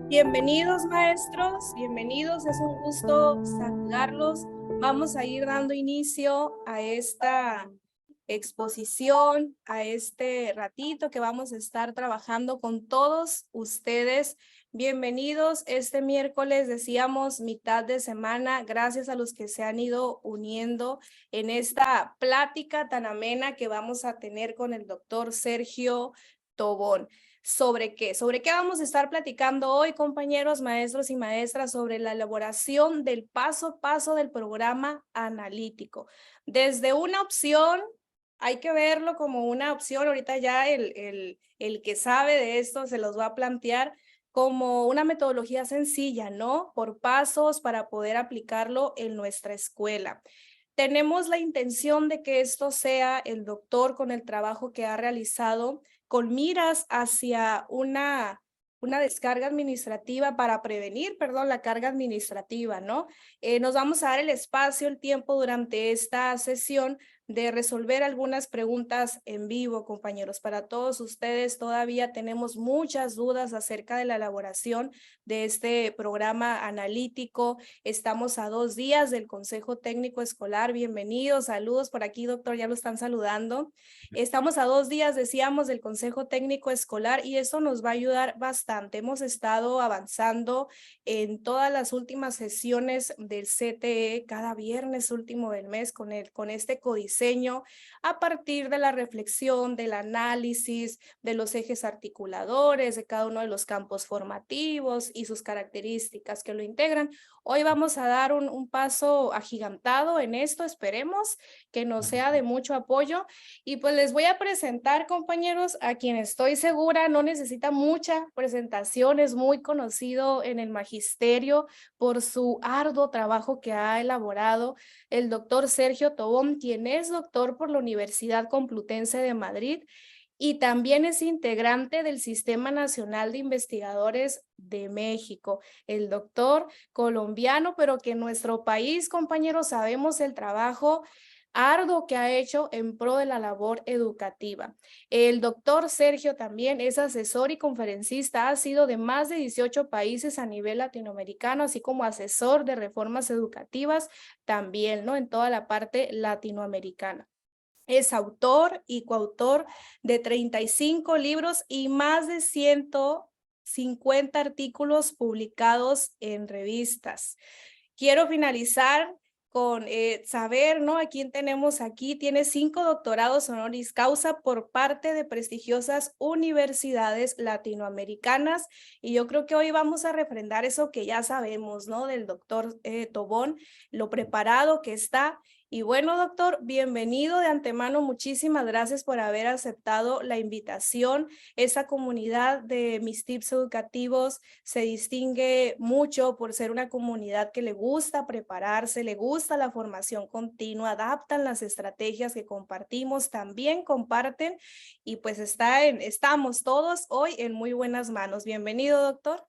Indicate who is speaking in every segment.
Speaker 1: Bienvenidos, maestros, bienvenidos, es un gusto saludarlos. Vamos a ir dando inicio a esta exposición, a este ratito que vamos a estar trabajando con todos ustedes. Bienvenidos este miércoles, decíamos, mitad de semana. Gracias a los que se han ido uniendo en esta plática tan amena que vamos a tener con el doctor Sergio Tobón. ¿Sobre qué? ¿Sobre qué vamos a estar platicando hoy, compañeros, maestros y maestras? Sobre la elaboración del paso a paso del programa analítico. Desde una opción, hay que verlo como una opción, ahorita ya el que sabe de esto se los va a plantear como una metodología sencilla, ¿no? Por pasos para poder aplicarlo en nuestra escuela. Tenemos la intención de que esto sea el doctor con el trabajo que ha realizado con miras hacia una descarga administrativa para prevenir, perdón, la carga administrativa, ¿no? Nos vamos a dar el espacio, el tiempo durante esta sesión de resolver algunas preguntas en vivo, compañeros. Para todos ustedes todavía tenemos muchas dudas acerca de la elaboración de este programa analítico. Estamos a 2 días del Consejo Técnico Escolar. Bienvenidos, saludos por aquí, doctor, ya lo están saludando. Estamos a 2 días, decíamos, del Consejo Técnico Escolar y eso nos va a ayudar bastante. Hemos estado avanzando en todas las últimas sesiones del CTE, cada viernes último del mes con este codiseño a partir de la reflexión, del análisis, de los ejes articuladores, de cada uno de los campos formativos y sus características que lo integran. Hoy vamos a dar un paso agigantado en esto, esperemos que nos sea de mucho apoyo. Y pues les voy a presentar, compañeros, a quien estoy segura no necesita mucha presentación, es muy conocido en el magisterio por su arduo trabajo que ha elaborado el doctor Sergio Tobón, quien es doctor por la Universidad Complutense de Madrid y también es integrante del Sistema Nacional de Investigadores de México, el doctor colombiano, pero que en nuestro país, compañeros, sabemos el trabajo arduo que ha hecho en pro de la labor educativa. El doctor Sergio también es asesor y conferencista, ha sido de más de 18 países a nivel latinoamericano, así como asesor de reformas educativas también, ¿no? En toda la parte latinoamericana. Es autor y coautor de 35 libros y más de 150 artículos publicados en revistas. Quiero finalizar con saber, ¿no? A quién tenemos aquí. Tiene 5 doctorados honoris causa por parte de prestigiosas universidades latinoamericanas. Y yo creo que hoy vamos a refrendar eso que ya sabemos, ¿no? Del doctor Tobón, lo preparado que está. Y bueno, doctor, bienvenido de antemano. Muchísimas gracias por haber aceptado la invitación. Esa comunidad de mis tips educativos se distingue mucho por ser una comunidad que le gusta prepararse, le gusta la formación continua, adaptan las estrategias que compartimos, también comparten y pues estamos todos hoy en muy buenas manos. Bienvenido, doctor.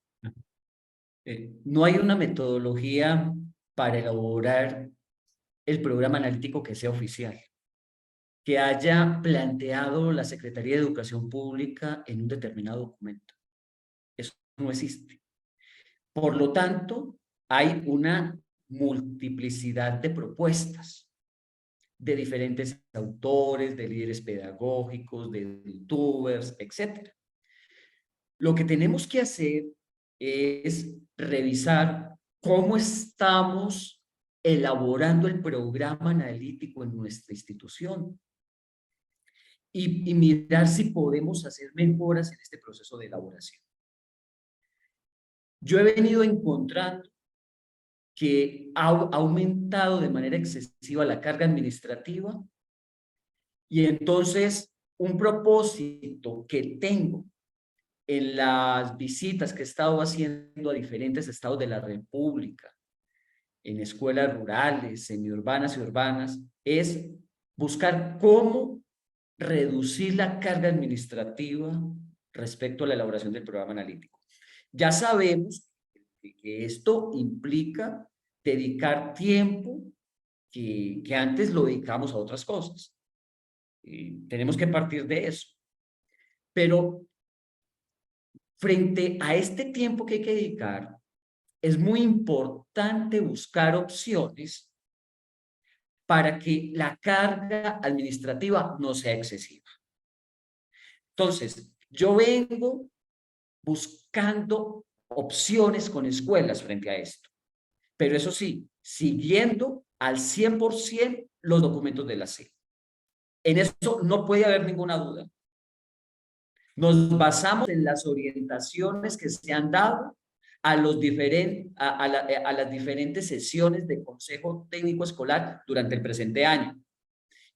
Speaker 2: No hay una metodología para elaborar el programa analítico que sea oficial, que haya planteado la Secretaría de Educación Pública en un determinado documento. Eso no existe. Por lo tanto, hay una multiplicidad de propuestas de diferentes autores, de líderes pedagógicos, de youtubers, etc. Lo que tenemos que hacer es revisar cómo estamos elaborando el programa analítico en nuestra institución y mirar si podemos hacer mejoras en este proceso de elaboración. Yo he venido encontrando que ha aumentado de manera excesiva la carga administrativa y entonces un propósito que tengo en las visitas que he estado haciendo a diferentes estados de la República, en escuelas rurales, semiurbanas y urbanas, es buscar cómo reducir la carga administrativa respecto a la elaboración del programa analítico. Ya sabemos que esto implica dedicar tiempo que antes lo dedicamos a otras cosas. Tenemos que partir de eso. Pero frente a este tiempo que hay que dedicar, es muy importante buscar opciones para que la carga administrativa no sea excesiva. Entonces, yo vengo buscando opciones con escuelas frente a esto, pero eso sí, siguiendo al 100% los documentos de la SEP. En eso no puede haber ninguna duda. Nos basamos en las orientaciones que se han dado a las diferentes sesiones de Consejo Técnico Escolar durante el presente año.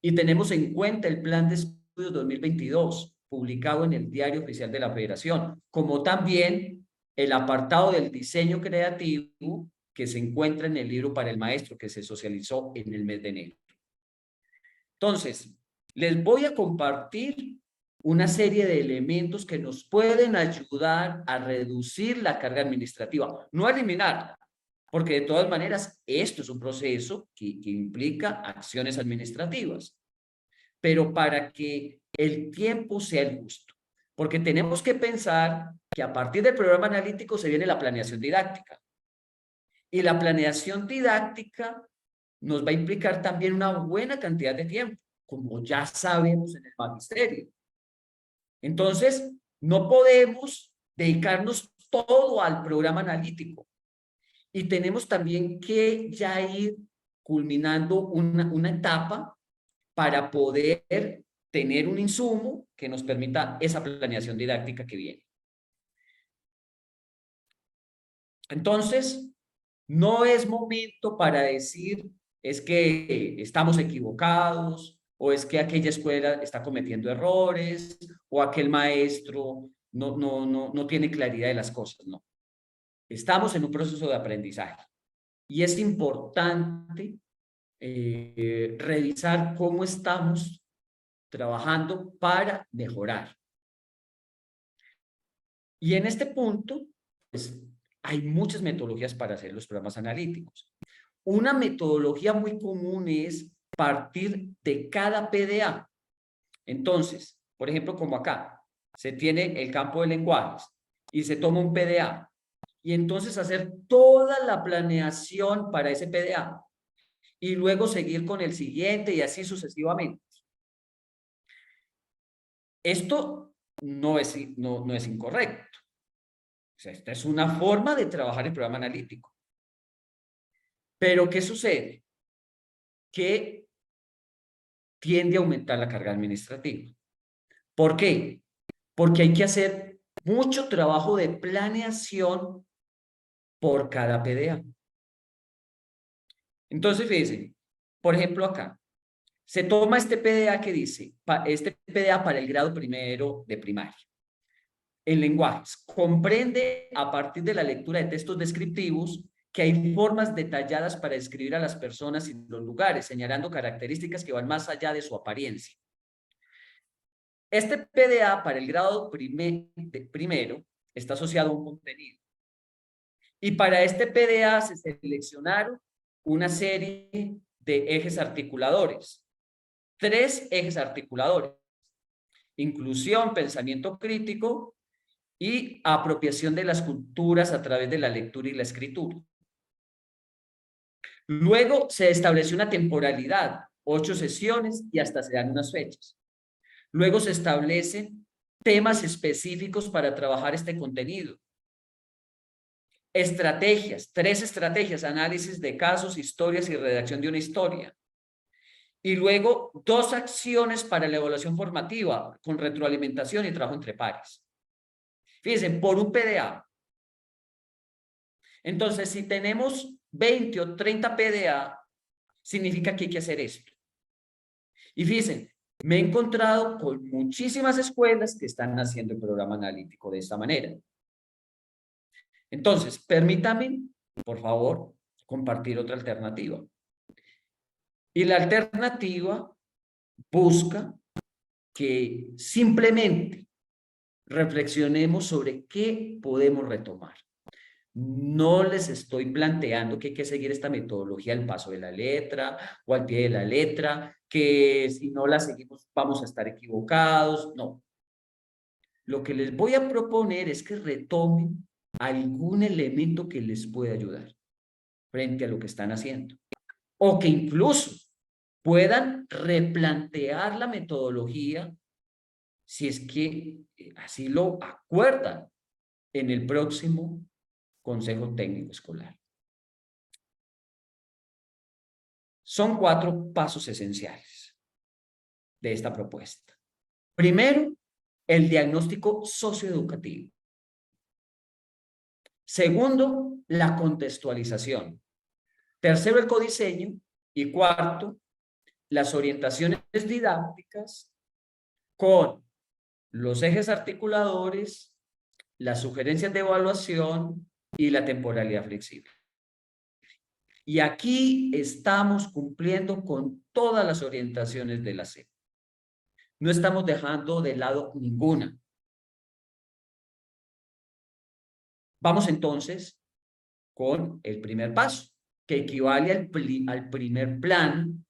Speaker 2: Y tenemos en cuenta el Plan de Estudios 2022, publicado en el Diario Oficial de la Federación, como también el apartado del diseño creativo que se encuentra en el libro para el maestro, que se socializó en el mes de enero. Entonces, les voy a compartir una serie de elementos que nos pueden ayudar a reducir la carga administrativa, no a eliminarla, porque de todas maneras esto es un proceso que implica acciones administrativas, pero para que el tiempo sea el justo, porque tenemos que pensar que a partir del programa analítico se viene la planeación didáctica, y la planeación didáctica nos va a implicar también una buena cantidad de tiempo, como ya sabemos en el magisterio. Entonces, no podemos dedicarnos todo al programa analítico y tenemos también que ya ir culminando una etapa para poder tener un insumo que nos permita esa planeación didáctica que viene. Entonces, no es momento para decir es que estamos equivocados o es que aquella escuela está cometiendo errores o aquel maestro no tiene claridad de las cosas, no. Estamos en un proceso de aprendizaje y es importante revisar cómo estamos trabajando para mejorar. Y en este punto, pues, hay muchas metodologías para hacer los programas analíticos. Una metodología muy común es partir de cada PDA. Entonces, por ejemplo, como acá, se tiene el campo de lenguajes y se toma un PDA y entonces hacer toda la planeación para ese PDA y luego seguir con el siguiente y así sucesivamente. Esto no es incorrecto. O sea, esta es una forma de trabajar el programa analítico. Pero, ¿qué sucede? Que tiende a aumentar la carga administrativa. ¿Por qué? Porque hay que hacer mucho trabajo de planeación por cada PDA. Entonces, fíjense, por ejemplo acá, se toma este PDA que dice, este PDA para el grado primero de primaria. En lenguajes, comprende a partir de la lectura de textos descriptivos que hay formas detalladas para describir a las personas y los lugares, señalando características que van más allá de su apariencia. Este PDA para el grado primero está asociado a un contenido. Y para este PDA se seleccionaron una serie de ejes articuladores. 3 ejes articuladores. Inclusión, pensamiento crítico y apropiación de las culturas a través de la lectura y la escritura. Luego se estableció una temporalidad, 8 sesiones y hasta se dan unas fechas. Luego se establecen temas específicos para trabajar este contenido. Estrategias, 3 estrategias, análisis de casos, historias y redacción de una historia. Y luego 2 acciones para la evaluación formativa con retroalimentación y trabajo entre pares. Fíjense, por un PDA. Entonces, si tenemos 20 o 30 PDA, significa que hay que hacer esto. Y fíjense, me he encontrado con muchísimas escuelas que están haciendo el programa analítico de esta manera. Entonces, permítame, por favor, compartir otra alternativa. Y la alternativa busca que simplemente reflexionemos sobre qué podemos retomar. No les estoy planteando que hay que seguir esta metodología al paso de la letra o al pie de la letra, que si no la seguimos vamos a estar equivocados. No. lo que les voy a proponer es que retomen algún elemento que les pueda ayudar frente a lo que están haciendo. O que incluso puedan replantear la metodología si es que así lo acuerdan en el próximo Consejo Técnico Escolar. Son 4 pasos esenciales de esta propuesta. Primero, el diagnóstico socioeducativo. Segundo, la contextualización. Tercero, el codiseño. Y cuarto, las orientaciones didácticas con los ejes articuladores, las sugerencias de evaluación y la temporalidad flexible. Y aquí estamos cumpliendo con todas las orientaciones de la SEP. No estamos dejando de lado ninguna. Vamos entonces con el primer paso, que equivale al primer plan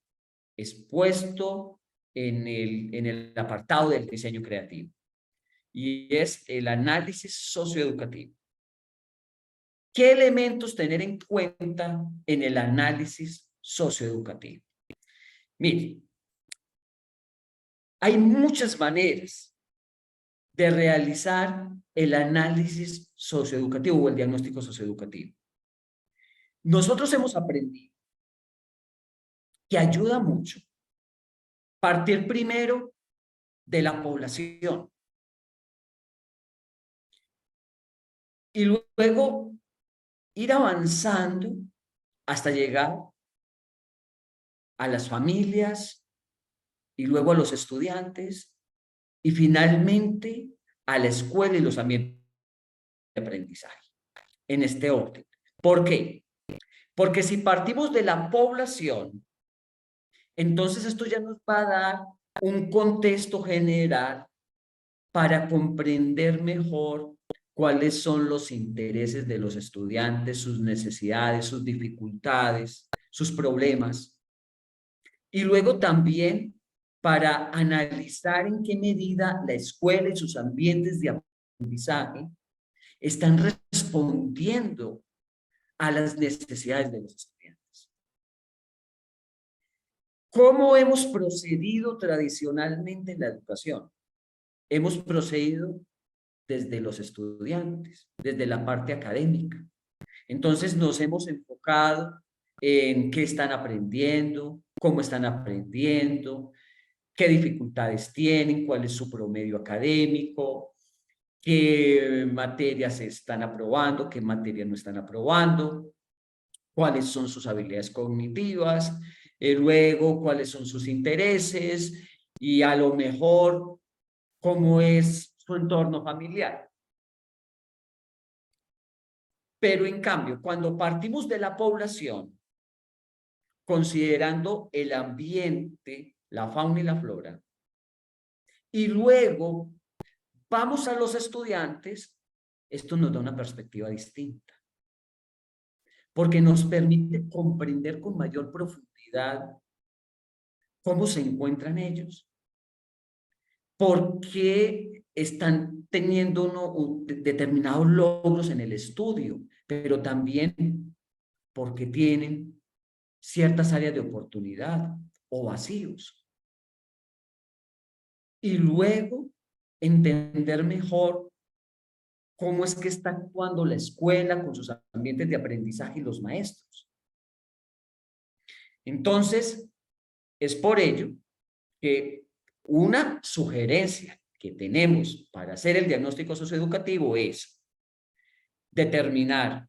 Speaker 2: expuesto en el apartado del diseño creativo. Y es el análisis socioeducativo. ¿Qué elementos tener en cuenta en el análisis socioeducativo? Mire, hay muchas maneras de realizar el análisis socioeducativo o el diagnóstico socioeducativo. Nosotros hemos aprendido que ayuda mucho partir primero de la población y luego ir avanzando hasta llegar a las familias y luego a los estudiantes y finalmente a la escuela y los ambientes de aprendizaje, en este orden. ¿Por qué? Porque si partimos de la población, entonces esto ya nos va a dar un contexto general para comprender mejor cuáles son los intereses de los estudiantes, sus necesidades, sus dificultades, sus problemas. Y luego también para analizar en qué medida la escuela y sus ambientes de aprendizaje están respondiendo a las necesidades de los estudiantes. ¿Cómo hemos procedido tradicionalmente en la educación? Hemos procedido desde los estudiantes, desde la parte académica. Entonces nos hemos enfocado en qué están aprendiendo, cómo están aprendiendo, qué dificultades tienen, cuál es su promedio académico, qué materias se están aprobando, qué materias no están aprobando, cuáles son sus habilidades cognitivas, luego cuáles son sus intereses y a lo mejor cómo es su entorno familiar. Pero en cambio, cuando partimos de la población, considerando el ambiente, la fauna y la flora, y luego vamos a los estudiantes, esto nos da una perspectiva distinta, porque nos permite comprender con mayor profundidad cómo se encuentran ellos, por qué están teniendo determinados logros en el estudio, pero también porque tienen ciertas áreas de oportunidad o vacíos. Y luego entender mejor cómo es que está actuando la escuela con sus ambientes de aprendizaje y los maestros. Entonces, es por ello que una sugerencia que tenemos para hacer el diagnóstico socioeducativo es determinar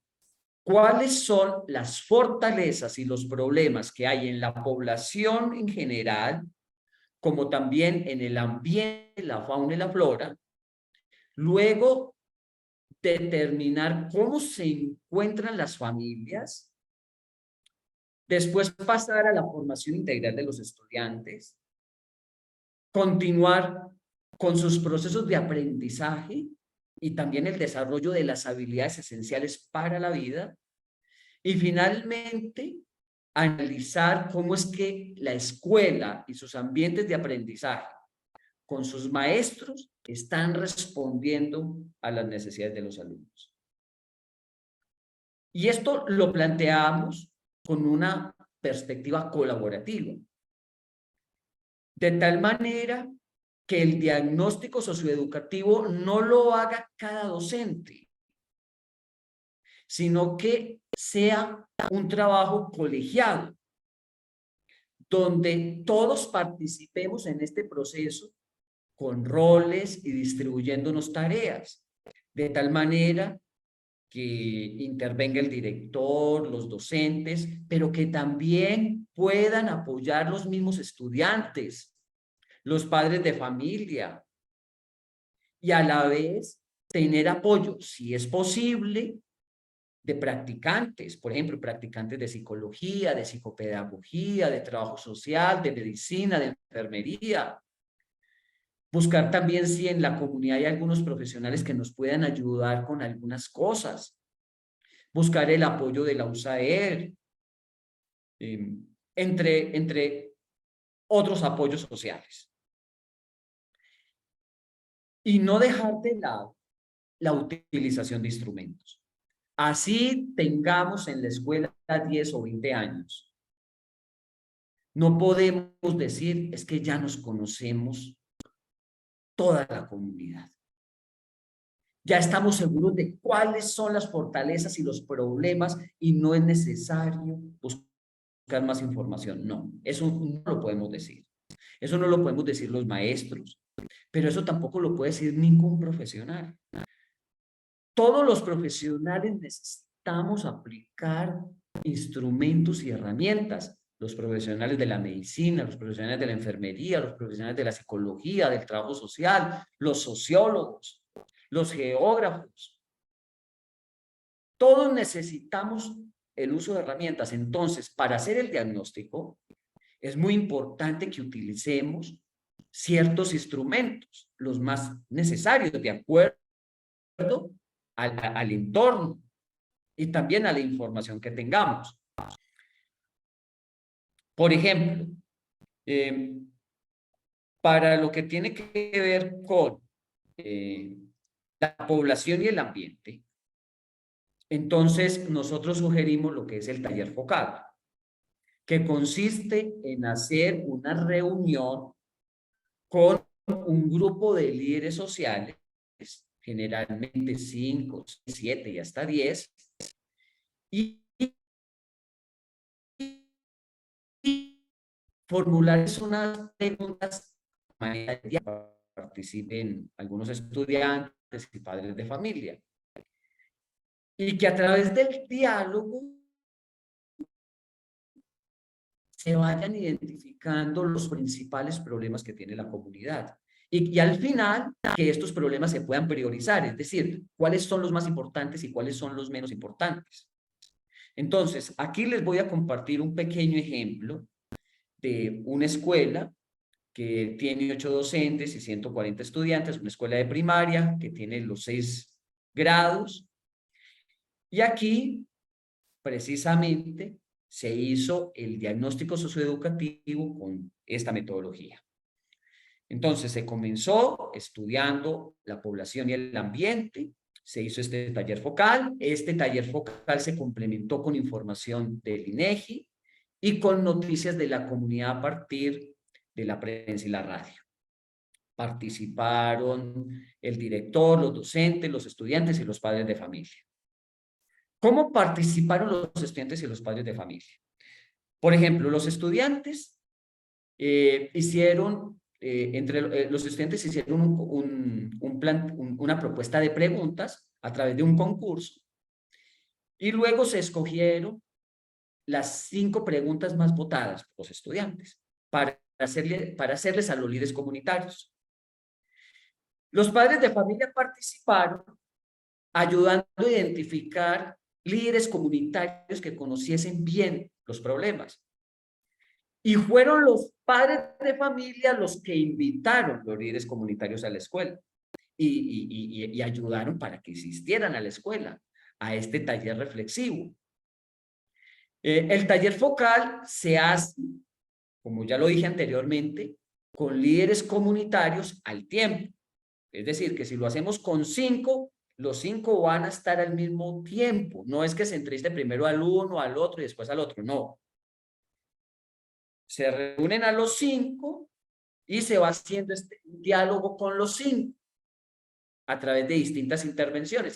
Speaker 2: cuáles son las fortalezas y los problemas que hay en la población en general, como también en el ambiente, la fauna y la flora. Luego, determinar cómo se encuentran las familias. Después, pasar a la formación integral de los estudiantes. Continuar con sus procesos de aprendizaje y también el desarrollo de las habilidades esenciales para la vida. Y finalmente, analizar cómo es que la escuela y sus ambientes de aprendizaje con sus maestros, están respondiendo a las necesidades de los alumnos. Y esto lo planteamos con una perspectiva colaborativa, de tal manera que el diagnóstico socioeducativo no lo haga cada docente, sino que sea un trabajo colegiado, donde todos participemos en este proceso con roles y distribuyéndonos tareas, de tal manera que intervenga el director, los docentes, pero que también puedan apoyar los mismos estudiantes, los padres de familia, y a la vez tener apoyo, si es posible, de practicantes, por ejemplo, practicantes de psicología, de psicopedagogía, de trabajo social, de medicina, de enfermería. Buscar también si en la comunidad hay algunos profesionales que nos puedan ayudar con algunas cosas. Buscar el apoyo de la USAER, entre otros apoyos sociales. Y no dejar de lado la utilización de instrumentos. Así tengamos en la escuela 10 o 20 años. No podemos decir, es que ya nos conocemos toda la comunidad. Ya estamos seguros de cuáles son las fortalezas y los problemas y no es necesario buscar más información. No, eso no lo podemos decir. Eso no lo podemos decir los maestros, pero eso tampoco lo puede decir ningún profesional. Todos los profesionales necesitamos aplicar instrumentos y herramientas. Los profesionales de la medicina, los profesionales de la enfermería, los profesionales de la psicología, del trabajo social, los sociólogos, los geógrafos. Todos necesitamos el uso de herramientas. Entonces, para hacer el diagnóstico, es muy importante que utilicemos ciertos instrumentos, los más necesarios, de acuerdo al entorno y también a la información que tengamos. Por ejemplo, para lo que tiene que ver con la población y el ambiente, entonces nosotros sugerimos lo que es el taller focal, que consiste en hacer una reunión con un grupo de líderes sociales, generalmente 5, 7 y hasta 10, y formular unas preguntas para que participen algunos estudiantes y padres de familia. Y que a través del diálogo se vayan identificando los principales problemas que tiene la comunidad. Y al final, que estos problemas se puedan priorizar, es decir, cuáles son los más importantes y cuáles son los menos importantes. Entonces, aquí les voy a compartir un pequeño ejemplo de una escuela que tiene 8 docentes y 140 estudiantes, una escuela de primaria que tiene los 6 grados. Y aquí, precisamente, se hizo el diagnóstico socioeducativo con esta metodología. Entonces, se comenzó estudiando la población y el ambiente, se hizo este taller focal. Este taller focal se complementó con información del INEGI y con noticias de la comunidad a partir de la prensa y la radio. Participaron el director, los docentes, los estudiantes y los padres de familia. ¿Cómo participaron los estudiantes y los padres de familia? Por ejemplo, los estudiantes hicieron, los estudiantes hicieron una propuesta de preguntas a través de un concurso y luego se escogieron las 5 preguntas más votadas por los estudiantes para hacerles a los líderes comunitarios. Los padres de familia participaron ayudando a identificar líderes comunitarios que conociesen bien los problemas. Y fueron los padres de familia los que invitaron a los líderes comunitarios a la escuela y ayudaron para que asistieran a la escuela, a este taller reflexivo. El taller focal se hace, como ya lo dije anteriormente, con líderes comunitarios al tiempo. Es decir, que si lo hacemos con 5, los 5 van a estar al mismo tiempo. No es que se entreviste primero al uno, al otro y después al otro, no. Se reúnen a los 5 y se va haciendo este diálogo con los 5 a través de distintas intervenciones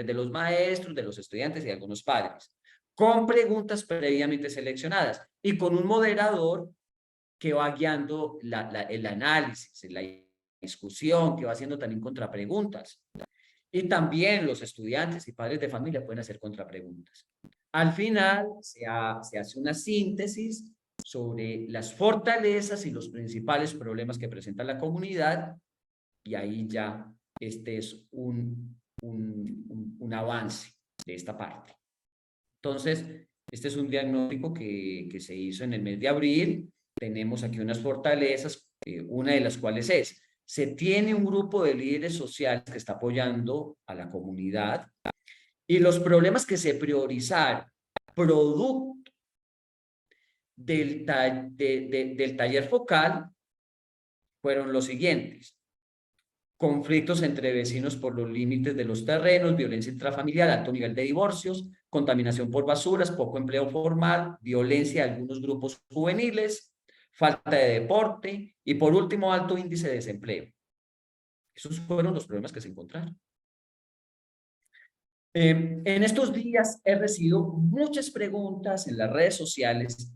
Speaker 2: de los maestros, de los estudiantes y de algunos padres, con preguntas previamente seleccionadas y con un moderador que va guiando el análisis, la discusión, que va haciendo también contrapreguntas. Y también los estudiantes y padres de familia pueden hacer contrapreguntas. Al final se hace una síntesis sobre las fortalezas y los principales problemas que presenta la comunidad, y ahí ya este es un avance de esta parte. Entonces, este es un diagnóstico que se hizo en el mes de abril. Tenemos aquí unas fortalezas, una de las cuales es: se tiene un grupo de líderes sociales que está apoyando a la comunidad, y los problemas que se priorizaron producto del taller focal fueron los siguientes: conflictos entre vecinos por los límites de los terrenos, violencia intrafamiliar, alto nivel de divorcios, contaminación por basuras, poco empleo formal, violencia de algunos grupos juveniles, falta de deporte y, por último, alto índice de desempleo. Esos fueron los problemas que se encontraron. En estos días he recibido muchas preguntas en las redes sociales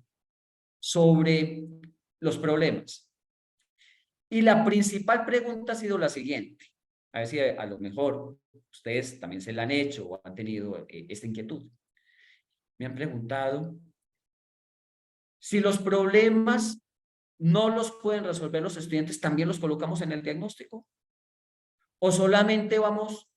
Speaker 2: sobre los problemas. Y la principal pregunta ha sido la siguiente. A ver si a lo mejor ustedes también se la han hecho o han tenido esta inquietud. Me han preguntado si los problemas no los pueden resolver los estudiantes, ¿también los colocamos en el diagnóstico? ¿O solamente vamos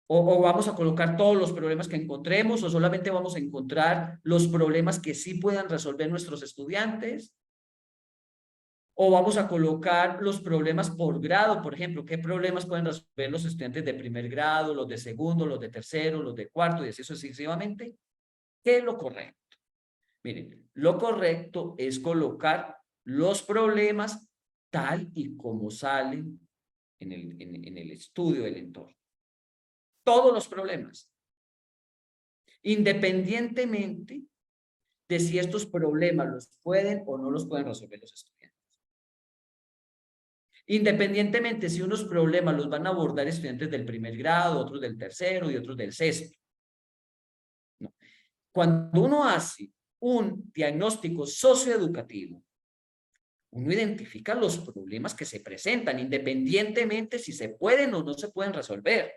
Speaker 2: a colocar todos los problemas que encontremos, o solamente vamos a encontrar los problemas que sí puedan resolver nuestros estudiantes? ¿O vamos a colocar los problemas por grado? Por ejemplo, ¿qué problemas pueden resolver los estudiantes de primer grado, los de segundo, los de tercero, los de cuarto y así sucesivamente? ¿Qué es lo correcto? Miren, lo correcto es colocar los problemas tal y como salen en el estudio del entorno. Todos los problemas, independientemente de si estos problemas los pueden o no los pueden resolver los estudiantes. Independientemente si unos problemas los van a abordar estudiantes del primer grado, otros del tercero y otros del sexto. No. Cuando uno hace un diagnóstico socioeducativo, uno identifica los problemas que se presentan, independientemente si se pueden o no se pueden resolver.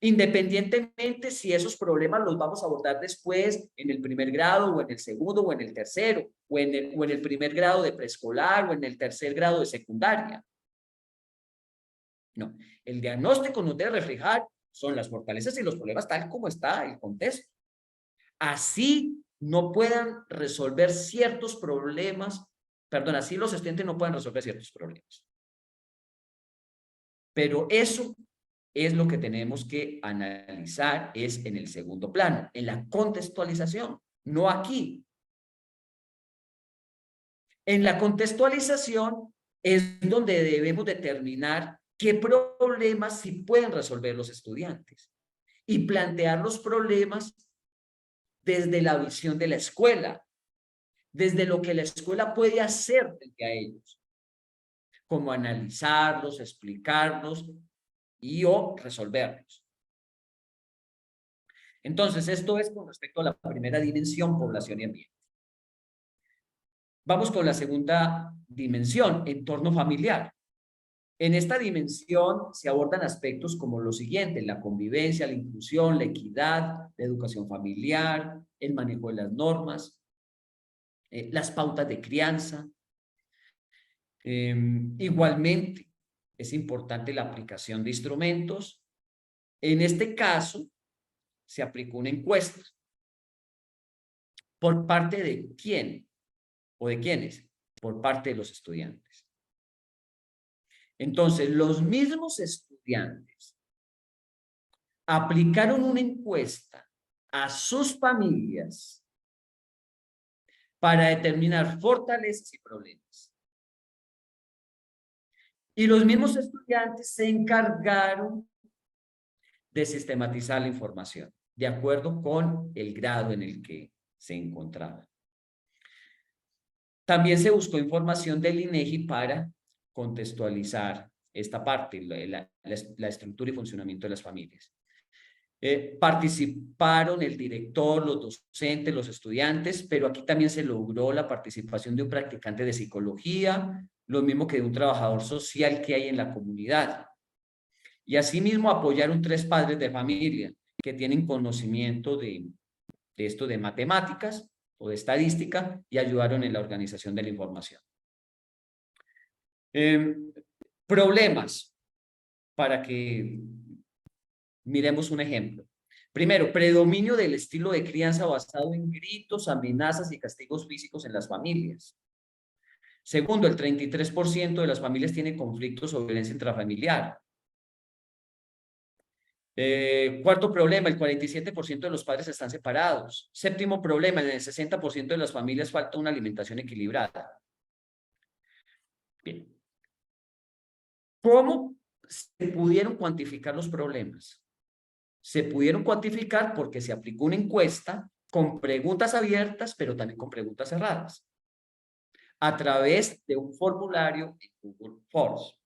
Speaker 2: Independientemente si esos problemas los vamos a abordar después en el primer grado o en el segundo o en el tercero o en el primer grado de preescolar o en el tercer grado de secundaria. No, el diagnóstico nos debe reflejar son las fortalezas y los problemas tal como está el contexto. Así no puedan resolver ciertos problemas, perdón, así los estudiantes no pueden resolver ciertos problemas. Pero eso es lo que tenemos que analizar, es en el segundo plano, en la contextualización, no aquí. En la contextualización es donde debemos determinar qué problemas sí pueden resolver los estudiantes y plantear los problemas desde la visión de la escuela, desde lo que la escuela puede hacer frente a ellos, como analizarlos, explicarlos y o resolverlos. Entonces, esto es con respecto a la primera dimensión, población y ambiente. Vamos con la segunda dimensión, entorno familiar. En esta dimensión se abordan aspectos como lo siguiente: la convivencia, la inclusión, la equidad, la educación familiar, el manejo de las normas, las pautas de crianza. Igualmente, es importante la aplicación de instrumentos. En este caso, se aplicó una encuesta. ¿Por parte de quién? ¿O de quiénes? Por parte de los estudiantes. Entonces, los mismos estudiantes aplicaron una encuesta a sus familias para determinar fortalezas y problemas. Y los mismos estudiantes se encargaron de sistematizar la información, de acuerdo con el grado en el que se encontraba. También se buscó información del INEGI para contextualizar esta parte, la estructura y funcionamiento de las familias. Participaron el director, los docentes, los estudiantes, pero aquí también se logró la participación de un practicante de psicología, lo mismo que de un trabajador social que hay en la comunidad. Y asimismo apoyaron 3 padres de familia que tienen conocimiento de esto de matemáticas o de estadística y ayudaron en la organización de la información. Problemas, para que miremos un ejemplo. Primero, predominio del estilo de crianza basado en gritos, amenazas y castigos físicos en las familias. Segundo, el 33% de las familias tiene conflictos o violencia intrafamiliar. Cuarto problema, el 47% de los padres están separados. Séptimo problema, en el 60% de las familias falta una alimentación equilibrada. Bien. ¿Cómo se pudieron cuantificar los problemas? Se pudieron cuantificar porque se aplicó una encuesta con preguntas abiertas, pero también con preguntas cerradas, a través de un formulario en Google Forms.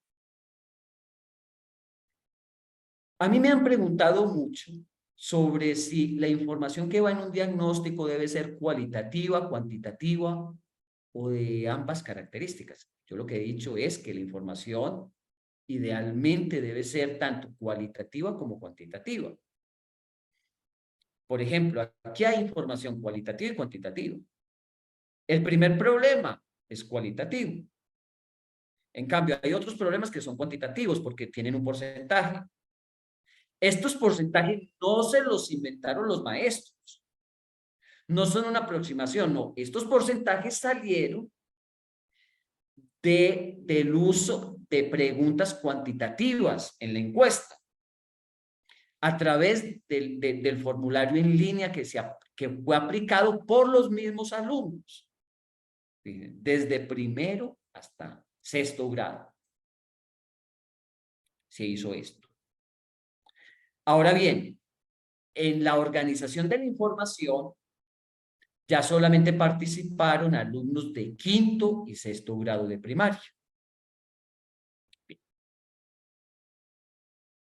Speaker 2: A mí me han preguntado mucho sobre si la información que va en un diagnóstico debe ser cualitativa, cuantitativa o de ambas características. Yo lo que he dicho es que la información idealmente debe ser tanto cualitativa como cuantitativa. Por ejemplo, aquí hay información cualitativa y cuantitativa. El primer problema es cualitativo. En cambio, hay otros problemas que son cuantitativos porque tienen un porcentaje. Estos porcentajes no se los inventaron los maestros. No son una aproximación, no. Estos porcentajes salieron del uso de preguntas cuantitativas en la encuesta a través del formulario en línea que fue aplicado por los mismos alumnos, desde primero hasta 6º grado. Se hizo esto. Ahora bien, en la organización de la información ya solamente participaron alumnos de 5º y 6º grado de primaria. Bien.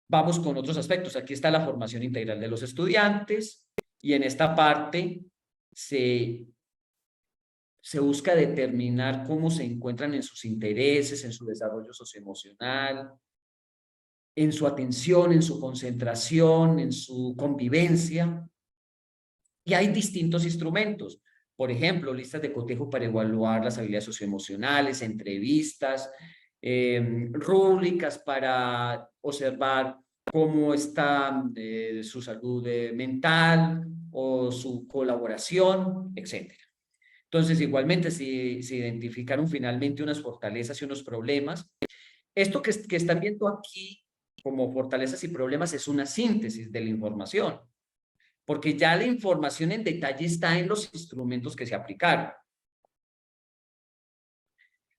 Speaker 2: Vamos con otros aspectos. Aquí está la formación integral de los estudiantes y en esta parte se busca determinar cómo se encuentran en sus intereses, en su desarrollo socioemocional, en su atención, en su concentración, en su convivencia. Y hay distintos instrumentos. Por ejemplo, listas de cotejo para evaluar las habilidades socioemocionales, entrevistas, rúbricas para observar cómo está su salud mental o su colaboración, etc. Entonces, igualmente, se identificaron finalmente unas fortalezas y unos problemas. Esto que están viendo aquí como fortalezas y problemas es una síntesis de la información, porque ya la información en detalle está en los instrumentos que se aplicaron.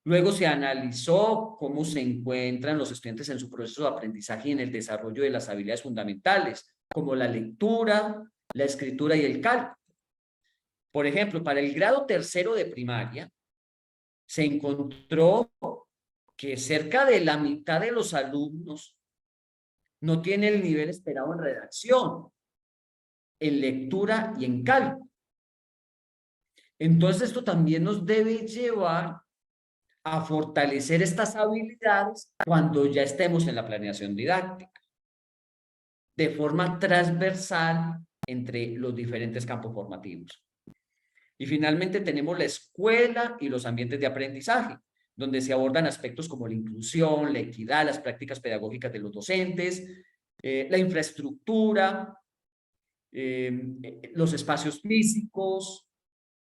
Speaker 2: Luego se analizó cómo se encuentran los estudiantes en su proceso de aprendizaje y en el desarrollo de las habilidades fundamentales, como la lectura, la escritura y el cálculo. Por ejemplo, para el grado 3º de primaria, se encontró que cerca de la mitad de los alumnos no tiene el nivel esperado en redacción, en lectura y en cálculo. Entonces, esto también nos debe llevar a fortalecer estas habilidades cuando ya estemos en la planeación didáctica, de forma transversal entre los diferentes campos formativos. Y finalmente tenemos la escuela y los ambientes de aprendizaje, donde se abordan aspectos como la inclusión, la equidad, las prácticas pedagógicas de los docentes, la infraestructura, los espacios físicos,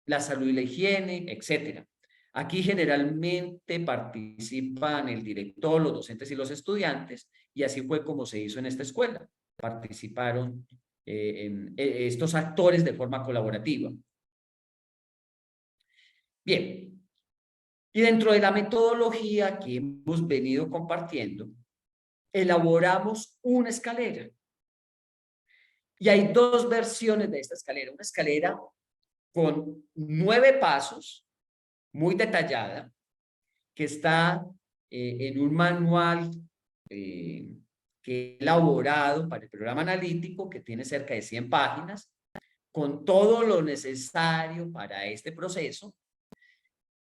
Speaker 2: la salud y la higiene, etc. Aquí generalmente participan el director, los docentes y los estudiantes, y así fue como se hizo en esta escuela. Participaron estos actores de forma colaborativa. Bien, Y dentro de la metodología que hemos venido compartiendo, elaboramos una escalera. Y hay dos versiones de esta escalera. Una escalera con 9 pasos, muy detallada, que está en un manual que he elaborado para el programa analítico, que tiene cerca de 100 páginas, con todo lo necesario para este proceso.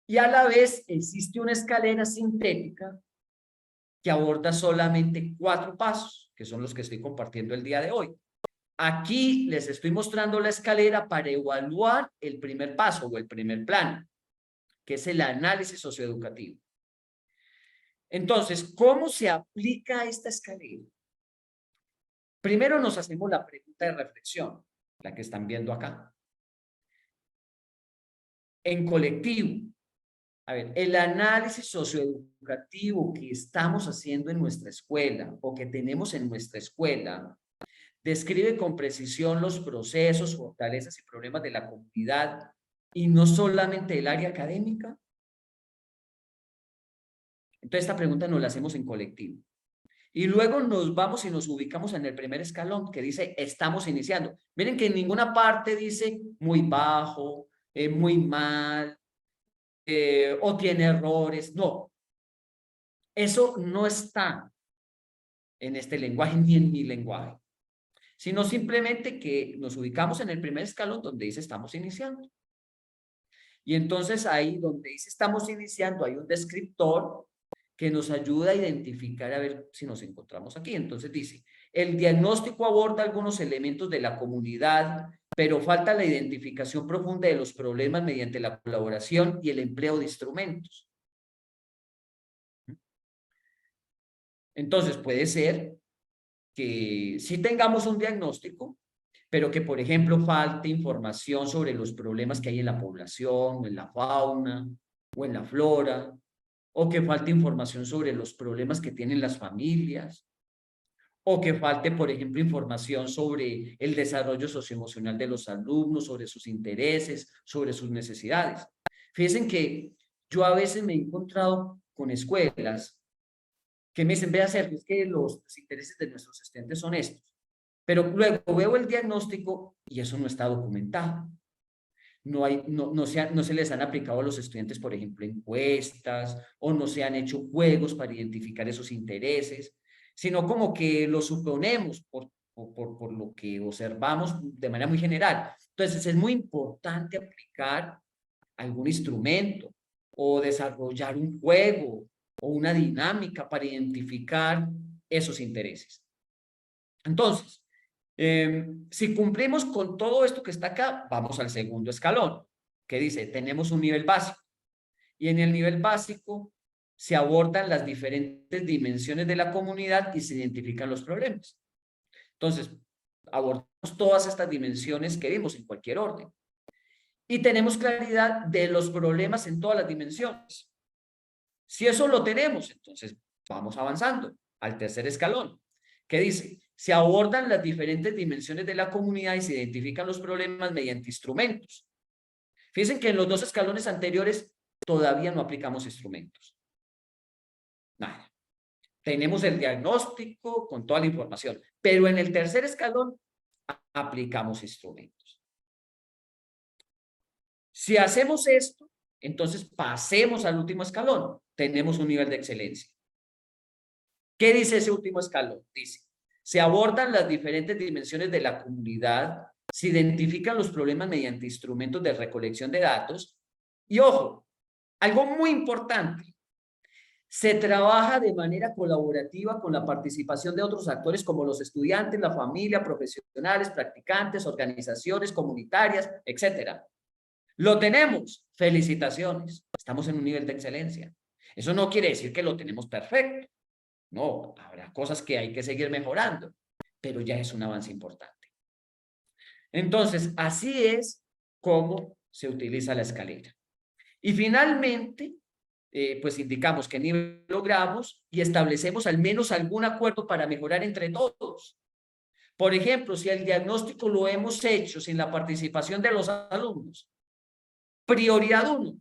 Speaker 2: Y a la vez existe una escalera sintética que aborda solamente 4 pasos, que son los que estoy compartiendo el día de hoy. Aquí les estoy mostrando la escalera para evaluar el primer paso o el primer plano, que es el análisis socioeducativo. Entonces, ¿cómo se aplica esta escalera? Primero nos hacemos la pregunta de reflexión, la que están viendo acá. En colectivo, a ver, el análisis socioeducativo que estamos haciendo en nuestra escuela o que tenemos en nuestra escuela describe con precisión los procesos, fortalezas y problemas de la comunidad y no solamente del área académica. Entonces esta pregunta nos la hacemos en colectivo. Y luego nos vamos y nos ubicamos en el primer escalón que dice estamos iniciando. Miren que en ninguna parte dice muy bajo, muy mal, o tiene errores. No, eso no está en este lenguaje ni en mi lenguaje, sino simplemente que nos ubicamos en el primer escalón donde dice estamos iniciando. Y entonces ahí donde dice estamos iniciando hay un descriptor que nos ayuda a identificar a ver si nos encontramos aquí. Entonces dice, el diagnóstico aborda algunos elementos de la comunidad, pero falta la identificación profunda de los problemas mediante la colaboración y el empleo de instrumentos. Entonces puede ser que sí tengamos un diagnóstico, pero que, por ejemplo, falte información sobre los problemas que hay en la población, en la fauna o en la flora, o que falte información sobre los problemas que tienen las familias, o que falte, por ejemplo, información sobre el desarrollo socioemocional de los alumnos, sobre sus intereses, sobre sus necesidades. Fíjense que yo a veces me he encontrado con escuelas que me dicen, vea, Sergio, es que los intereses de nuestros estudiantes son estos. Pero luego veo el diagnóstico y eso no está documentado. No se les han aplicado a los estudiantes, por ejemplo, encuestas, o no se han hecho juegos para identificar esos intereses, sino como que lo suponemos por lo que observamos de manera muy general. Entonces, es muy importante aplicar algún instrumento o desarrollar un juego o una dinámica para identificar esos intereses. Entonces, si cumplimos con todo esto que está acá, vamos al segundo escalón, que dice, tenemos un nivel básico. Y en el nivel básico se abordan las diferentes dimensiones de la comunidad y se identifican los problemas. Entonces, abordamos todas estas dimensiones que vimos en cualquier orden. Y tenemos claridad de los problemas en todas las dimensiones. Si eso lo tenemos, entonces vamos avanzando al tercer escalón, que dice, se abordan las diferentes dimensiones de la comunidad y se identifican los problemas mediante instrumentos. Fíjense que en los 2 escalones anteriores todavía no aplicamos instrumentos. Nada. Tenemos el diagnóstico con toda la información, pero en el tercer escalón aplicamos instrumentos. Si hacemos esto, entonces pasemos al último escalón. Tenemos un nivel de excelencia. ¿Qué dice ese último escalón? Dice, se abordan las diferentes dimensiones de la comunidad, se identifican los problemas mediante instrumentos de recolección de datos y, ojo, algo muy importante, se trabaja de manera colaborativa con la participación de otros actores como los estudiantes, la familia, profesionales, practicantes, organizaciones comunitarias, etcétera. ¿Lo tenemos? Felicitaciones. Estamos en un nivel de excelencia. Eso no quiere decir que lo tenemos perfecto. No, habrá cosas que hay que seguir mejorando, pero ya es un avance importante. Entonces, así es como se utiliza la escalera. Y finalmente, pues indicamos qué nivel logramos y establecemos al menos algún acuerdo para mejorar entre todos. Por ejemplo, si el diagnóstico lo hemos hecho sin la participación de los alumnos, prioridad 1,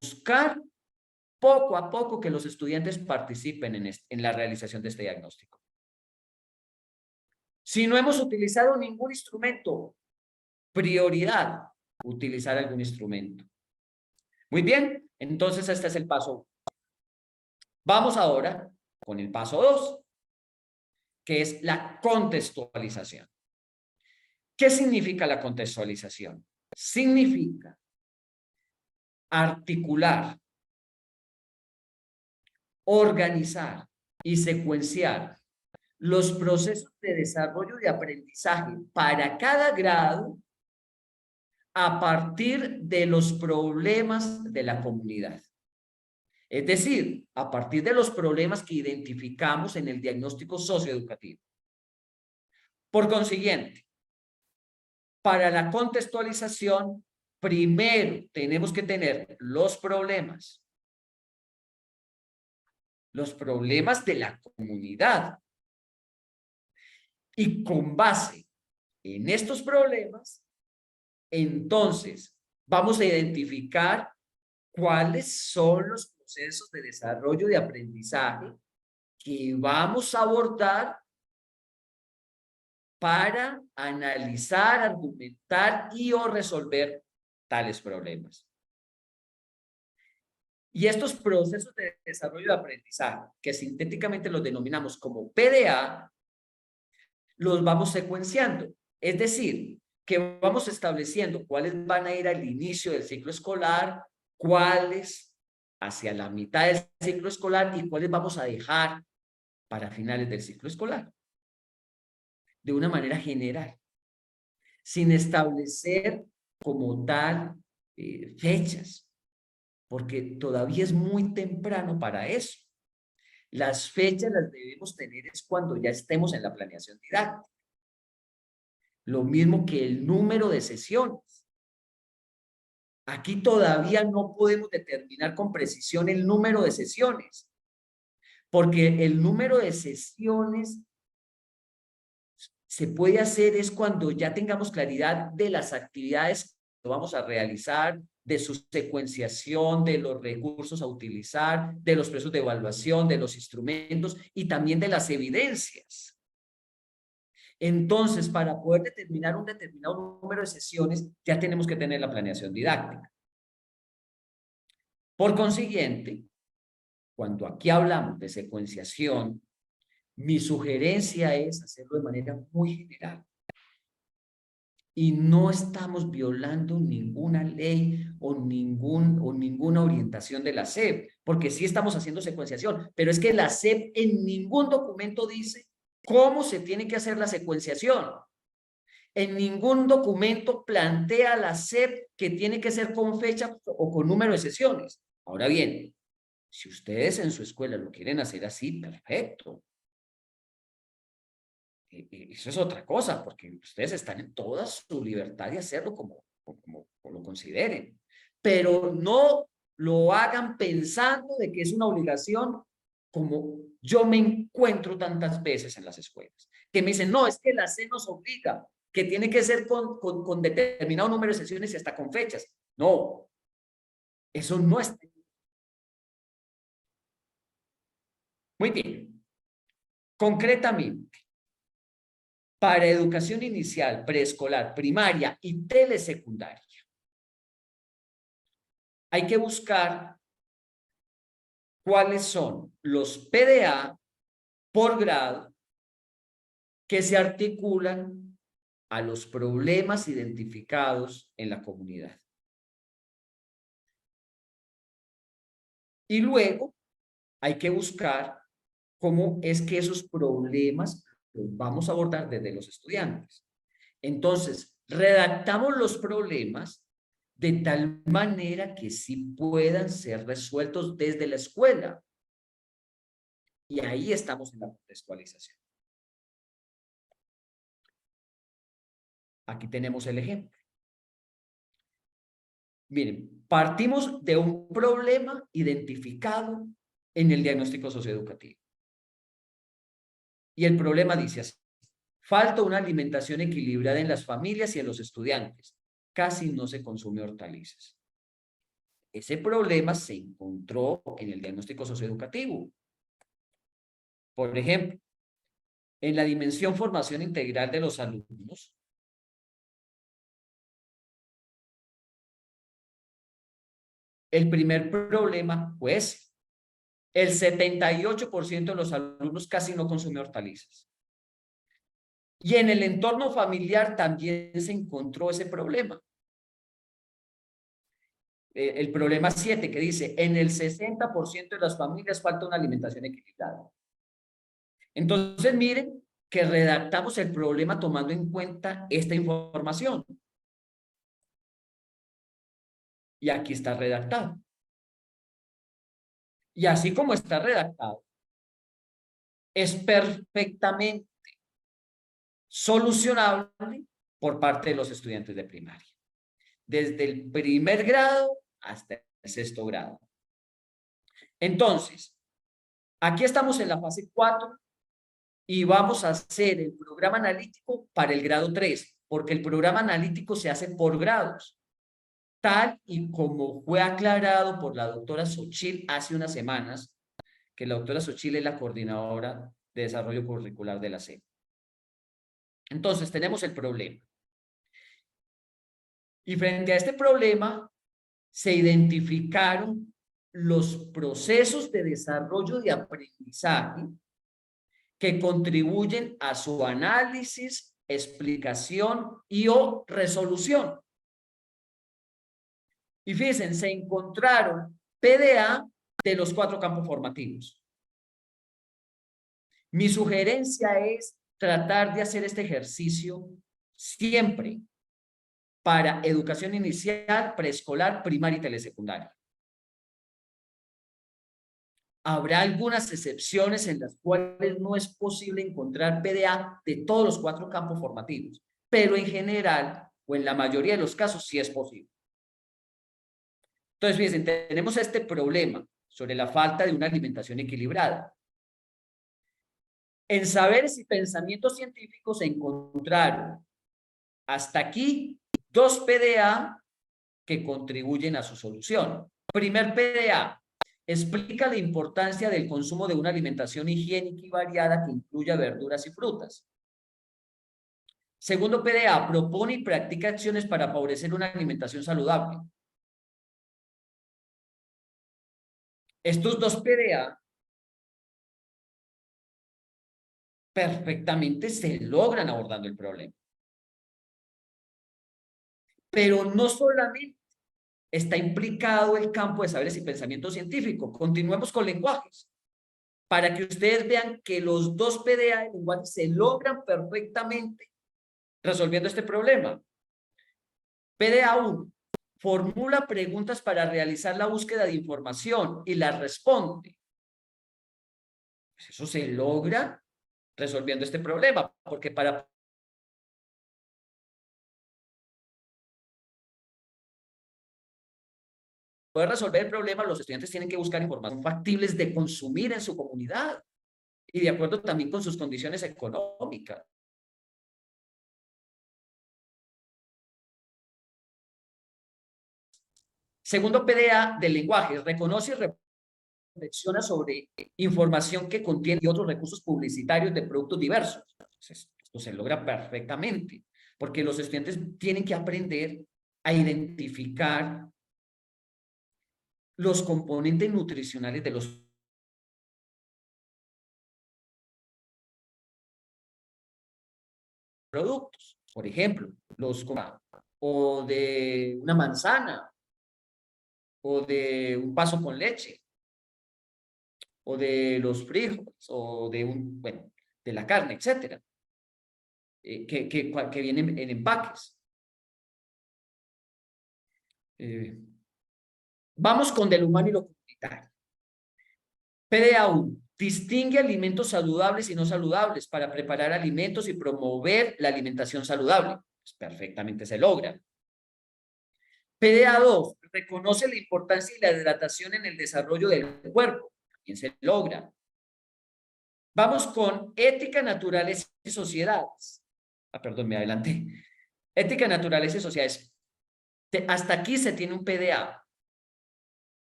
Speaker 2: buscar poco a poco que los estudiantes participen en la realización de este diagnóstico. Si no hemos utilizado ningún instrumento, prioridad, utilizar algún instrumento. Muy bien, entonces este es el paso 1. Vamos ahora con el paso 2, que es la contextualización. ¿Qué significa la contextualización? Significa articular, organizar y secuenciar los procesos de desarrollo de aprendizaje para cada grado a partir de los problemas de la comunidad. Es decir, a partir de los problemas que identificamos en el diagnóstico socioeducativo. Por consiguiente, para la contextualización, primero tenemos que tener los problemas de la comunidad. Y con base en estos problemas, entonces vamos a identificar cuáles son los procesos de desarrollo de aprendizaje que vamos a abordar para analizar, argumentar y o resolver tales problemas. Y estos procesos de desarrollo de aprendizaje, que sintéticamente los denominamos como PDA, los vamos secuenciando. Es decir, que vamos estableciendo cuáles van a ir al inicio del ciclo escolar, cuáles hacia la mitad del ciclo escolar y cuáles vamos a dejar para finales del ciclo escolar. De una manera general, sin establecer como tal fechas, porque todavía es muy temprano para eso. Las fechas las debemos tener es cuando ya estemos en la planeación didáctica. Lo mismo que el número de sesiones. Aquí todavía no podemos determinar con precisión el número de sesiones, porque el número de sesiones se puede hacer es cuando ya tengamos claridad de las actividades que vamos a realizar, de su secuenciación, de los recursos a utilizar, de los procesos de evaluación, de los instrumentos y también de las evidencias. Entonces, para poder determinar un determinado número de sesiones, ya tenemos que tener la planeación didáctica. Por consiguiente, cuando aquí hablamos de secuenciación, mi sugerencia es hacerlo de manera muy general. Y no estamos violando ninguna ley o ninguna orientación de la SEP, porque sí estamos haciendo secuenciación, pero es que la SEP en ningún documento dice cómo se tiene que hacer la secuenciación. En ningún documento plantea la SEP que tiene que ser con fecha o con número de sesiones. Ahora bien, si ustedes en su escuela lo quieren hacer así, perfecto. Eso es otra cosa, porque ustedes están en toda su libertad de hacerlo como lo consideren. Pero no lo hagan pensando de que es una obligación, como yo me encuentro tantas veces en las escuelas, que me dicen, no, es que la SEP nos obliga, que tiene que ser con determinado número de sesiones y hasta con fechas. No, eso no es. Muy bien. Concretamente, para educación inicial, preescolar, primaria y telesecundaria, hay que buscar cuáles son los PDA por grado que se articulan a los problemas identificados en la comunidad. Y luego hay que buscar cómo es que esos problemas los vamos a abordar desde los estudiantes. Entonces, redactamos los problemas de tal manera que sí puedan ser resueltos desde la escuela. Y ahí estamos en la contextualización. Aquí tenemos el ejemplo. Miren, partimos de un problema identificado en el diagnóstico socioeducativo. Y el problema dice así: falta una alimentación equilibrada en las familias y en los estudiantes. Casi no se consume hortalizas. ese problema se encontró en el diagnóstico socioeducativo. Por ejemplo, en la dimensión formación integral de los alumnos, el primer problema, pues, el 78% de los alumnos casi no consume hortalizas. Y en el entorno familiar también se encontró ese problema. El problema 7 que dice, en el 60% de las familias falta una alimentación equilibrada. Entonces, miren que redactamos el problema tomando en cuenta esta información. Y aquí está redactado. Y así como está redactado, es perfectamente solucionable por parte de los estudiantes de primaria. Desde el primer grado hasta el sexto grado. Entonces, aquí estamos en la fase 4 y vamos a hacer el programa analítico para el grado 3, porque el programa analítico se hace por grados, tal y como fue aclarado por la doctora Xochitl hace unas semanas, que la doctora Xochitl es la coordinadora de desarrollo curricular de la SEP. Entonces, tenemos el problema. Y frente a este problema, se identificaron los procesos de desarrollo de aprendizaje que contribuyen a su análisis, explicación y o resolución. Y fíjense, se encontraron PDA de los 4 campos formativos. Mi sugerencia es tratar de hacer este ejercicio siempre para educación inicial, preescolar, primaria y telesecundaria. Habrá algunas excepciones en las cuales no es posible encontrar PDA de todos los 4 campos formativos, pero en general o en la mayoría de los casos sí es posible. Entonces, fíjense, tenemos este problema sobre la falta de una alimentación equilibrada. En saberes y pensamientos científicos se encontraron hasta aquí 2 PDA que contribuyen a su solución. Primer PDA, explica la importancia del consumo de una alimentación higiénica y variada que incluya verduras y frutas. Segundo PDA, propone y practica acciones para favorecer una alimentación saludable. Estos 2 PDA perfectamente se logran abordando el problema. Pero no solamente está implicado el campo de saberes y pensamiento científico. Continuemos con lenguajes, para que ustedes vean que los 2 PDA de lenguaje se logran perfectamente resolviendo este problema. PDA 1, formula preguntas para realizar la búsqueda de información y las responde. Pues eso se logra resolviendo este problema, porque para poder resolver el problema, los estudiantes tienen que buscar información factibles de consumir en su comunidad y de acuerdo también con sus condiciones económicas. Segundo PDA del lenguaje, reconoce y reflexiona sobre información que contiene y otros recursos publicitarios de productos diversos. Entonces, esto se logra perfectamente, porque los estudiantes tienen que aprender a identificar los componentes nutricionales de los productos. Por ejemplo, o de una manzana, o de un vaso con leche, o de los frijoles, o de de la carne, etcétera, que vienen en empaques. Vamos con del humano y lo comunitario. PDA 1. Distingue alimentos saludables y no saludables para preparar alimentos y promover la alimentación saludable. Pues perfectamente se logra. PDA 2. Reconoce la importancia y la hidratación en el desarrollo del cuerpo. También se logra. Vamos con ética, naturaleza y sociedades. Perdón, me adelanté. Ética, naturaleza y sociedades. Hasta aquí se tiene un PDA.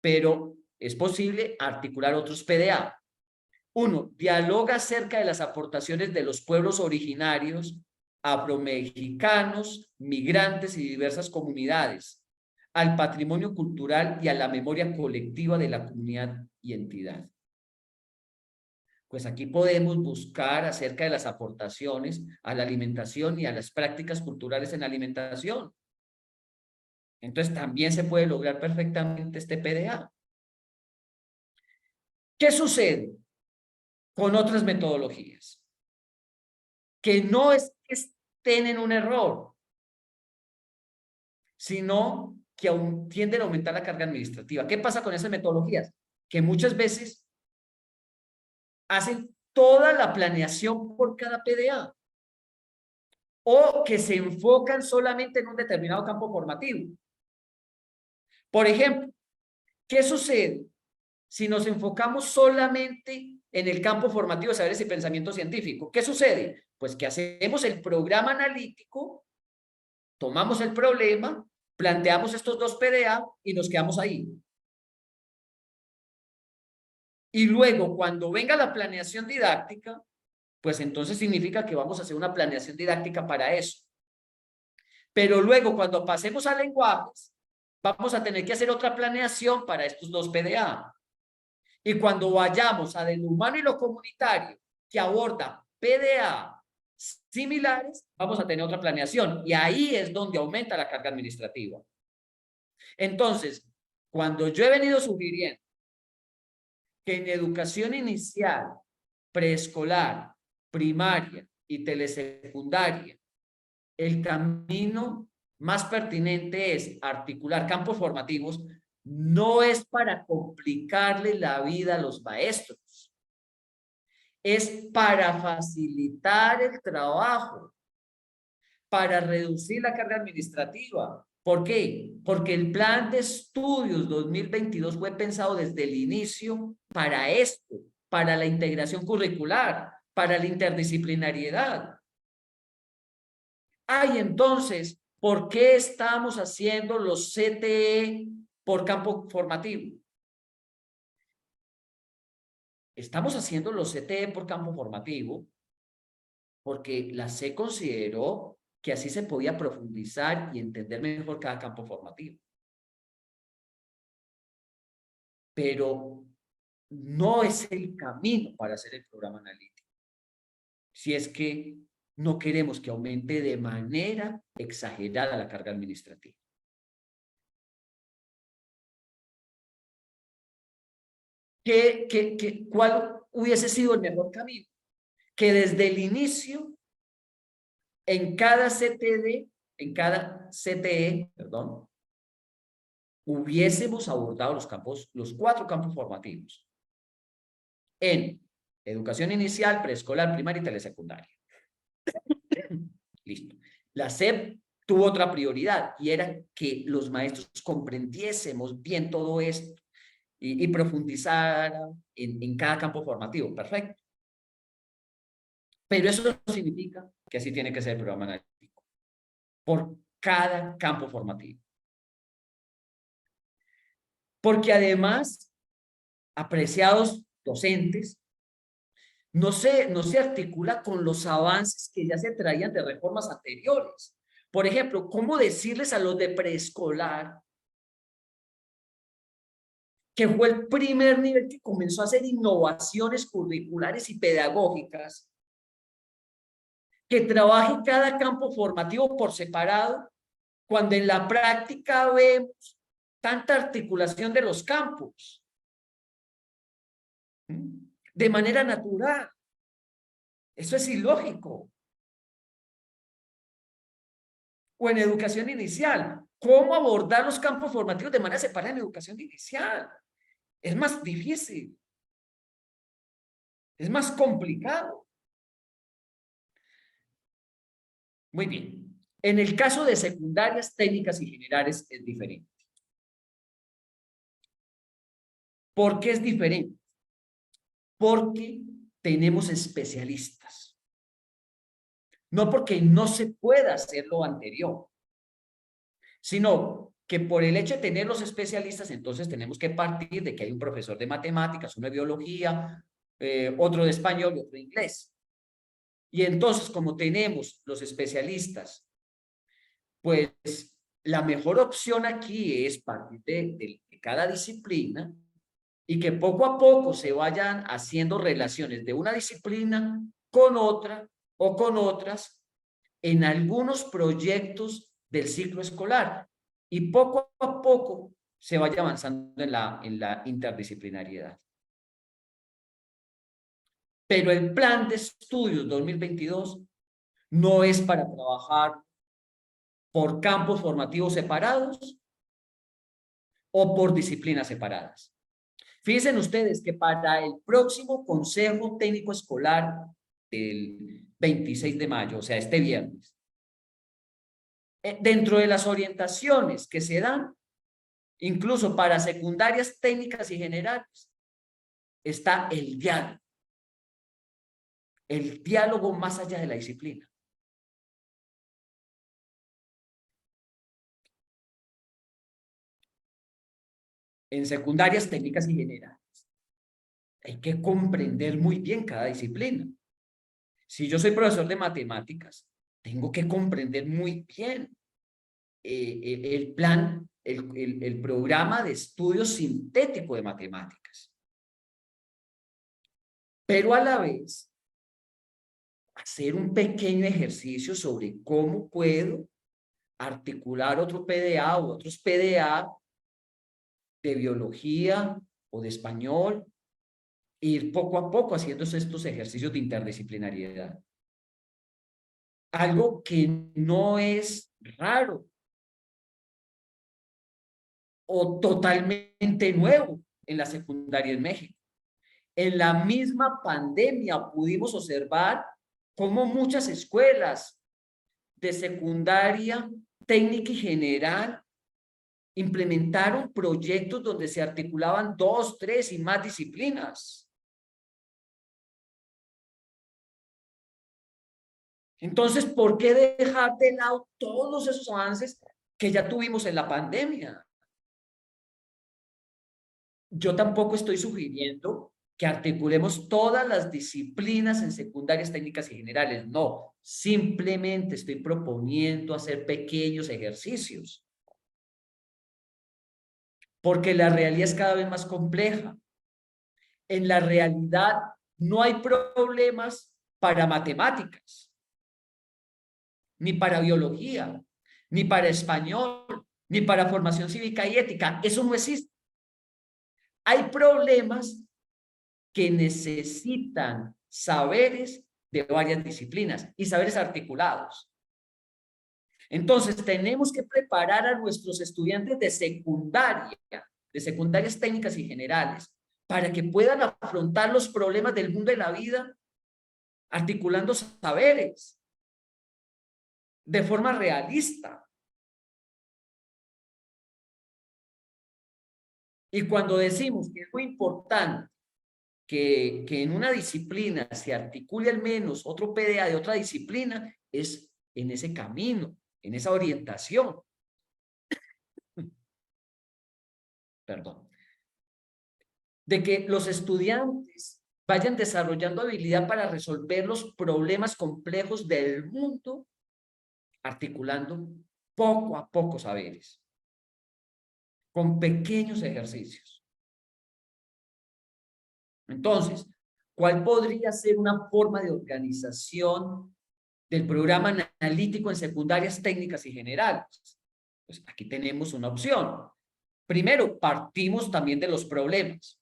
Speaker 2: pero es posible articular otros PDA. Uno, dialoga acerca de las aportaciones de los pueblos originarios, afromexicanos, migrantes y diversas comunidades al patrimonio cultural y a la memoria colectiva de la comunidad y entidad. Pues aquí podemos buscar acerca de las aportaciones a la alimentación y a las prácticas culturales en la alimentación. Entonces también se puede lograr perfectamente este PDA. ¿Qué sucede con otras metodologías? Que no es que estén en un error, sino que aún tienden a aumentar la carga administrativa. ¿Qué pasa con esas metodologías? Que muchas veces hacen toda la planeación por cada PDA o que se enfocan solamente en un determinado campo formativo. Por ejemplo, ¿qué sucede si nos enfocamos solamente en el campo formativo de saberes y pensamiento científico? ¿Qué sucede? Pues que hacemos el programa analítico, tomamos el problema, planteamos estos dos PDA y nos quedamos ahí. Y luego, cuando venga la planeación didáctica, pues entonces significa que vamos a hacer una planeación didáctica para eso. Pero luego, cuando pasemos a lenguajes, vamos a tener que hacer otra planeación para estos dos PDA. Y cuando vayamos a lo humano y lo comunitario, que aborda PDA similares, vamos a tener otra planeación. Y ahí es donde aumenta la carga administrativa. Entonces, cuando yo he venido sugiriendo que en educación inicial, preescolar, primaria y telesecundaria, el camino más pertinente es articular campos formativos, no es para complicarle la vida a los maestros, es para facilitar el trabajo, para reducir la carga administrativa. ¿Por qué? Porque el plan de estudios 2022 fue pensado desde el inicio para esto, para la integración curricular, para la interdisciplinariedad. Entonces, ¿por qué estamos haciendo los CTE por campo formativo? Estamos haciendo los CTE por campo formativo porque la C consideró que así se podía profundizar y entender mejor cada campo formativo. Pero no es el camino para hacer el programa analítico. Si es que no queremos que aumente de manera exagerada la carga administrativa. ¿Cuál hubiese sido el mejor camino? Que desde el inicio, en cada CTE, perdón, hubiésemos abordado los 4 campos formativos en educación inicial, preescolar, primaria y telesecundaria. Listo. La SEP tuvo otra prioridad y era que los maestros comprendiésemos bien todo esto y profundizaran en cada campo formativo. Perfecto. Pero eso no significa que así tiene que ser el programa analítico por cada campo formativo. Porque además, apreciados docentes, no se articula con los avances que ya se traían de reformas anteriores. Por ejemplo, ¿cómo decirles a los de preescolar que fue el primer nivel que comenzó a hacer innovaciones curriculares y pedagógicas, que trabaje cada campo formativo por separado, cuando en la práctica vemos tanta articulación de los campos de manera natural? Eso es ilógico. O en educación inicial, ¿cómo abordar los campos formativos de manera separada en educación inicial? Es más difícil. Es más complicado. Muy bien. En el caso de secundarias, técnicas y generales es diferente. ¿Por qué es diferente? Porque tenemos especialistas. No porque no se pueda hacer lo anterior, sino que por el hecho de tener los especialistas, entonces tenemos que partir de que hay un profesor de matemáticas, uno de biología, otro de español y otro de inglés. Y entonces, como tenemos los especialistas, pues la mejor opción aquí es partir de cada disciplina y que poco a poco se vayan haciendo relaciones de una disciplina con otra o con otras en algunos proyectos del ciclo escolar y poco a poco se vaya avanzando en la interdisciplinariedad. Pero el plan de estudios 2022 no es para trabajar por campos formativos separados o por disciplinas separadas. Fíjense ustedes que para el próximo Consejo Técnico Escolar del 26 de mayo, o sea, este viernes, dentro de las orientaciones que se dan, incluso para secundarias técnicas y generales, está el diálogo más allá de la disciplina. En secundarias técnicas y generales, hay que comprender muy bien cada disciplina. Si yo soy profesor de matemáticas, tengo que comprender muy bien el plan, el programa de estudio sintético de matemáticas. Pero a la vez, hacer un pequeño ejercicio sobre cómo puedo articular otro PDA u otros PDA de biología o de español, e ir poco a poco haciendo estos ejercicios de interdisciplinariedad. Algo que no es raro o totalmente nuevo en la secundaria en México. En la misma pandemia pudimos observar cómo muchas escuelas de secundaria técnica y general implementaron proyectos donde se articulaban 2, 3 y más disciplinas. Entonces, ¿por qué dejar de lado todos esos avances que ya tuvimos en la pandemia? Yo tampoco estoy sugiriendo que articulemos todas las disciplinas en secundarias técnicas y generales. No, simplemente estoy proponiendo hacer pequeños ejercicios. Porque la realidad es cada vez más compleja. En la realidad no hay problemas para matemáticas, ni para biología, ni para español, ni para formación cívica y ética. Eso no existe. Hay problemas que necesitan saberes de varias disciplinas y saberes articulados. Entonces, tenemos que preparar a nuestros estudiantes de secundarias técnicas y generales, para que puedan afrontar los problemas del mundo de la vida articulando saberes de forma realista. Y cuando decimos que es muy importante que en una disciplina se articule al menos otro PDA de otra disciplina, es en ese camino, en esa orientación. Perdón. De que los estudiantes vayan desarrollando habilidad para resolver los problemas complejos del mundo, articulando poco a poco saberes, con pequeños ejercicios. Entonces, ¿cuál podría ser una forma de organización del programa analítico en secundarias técnicas y generales? Pues aquí tenemos una opción. Primero, partimos también de los problemas,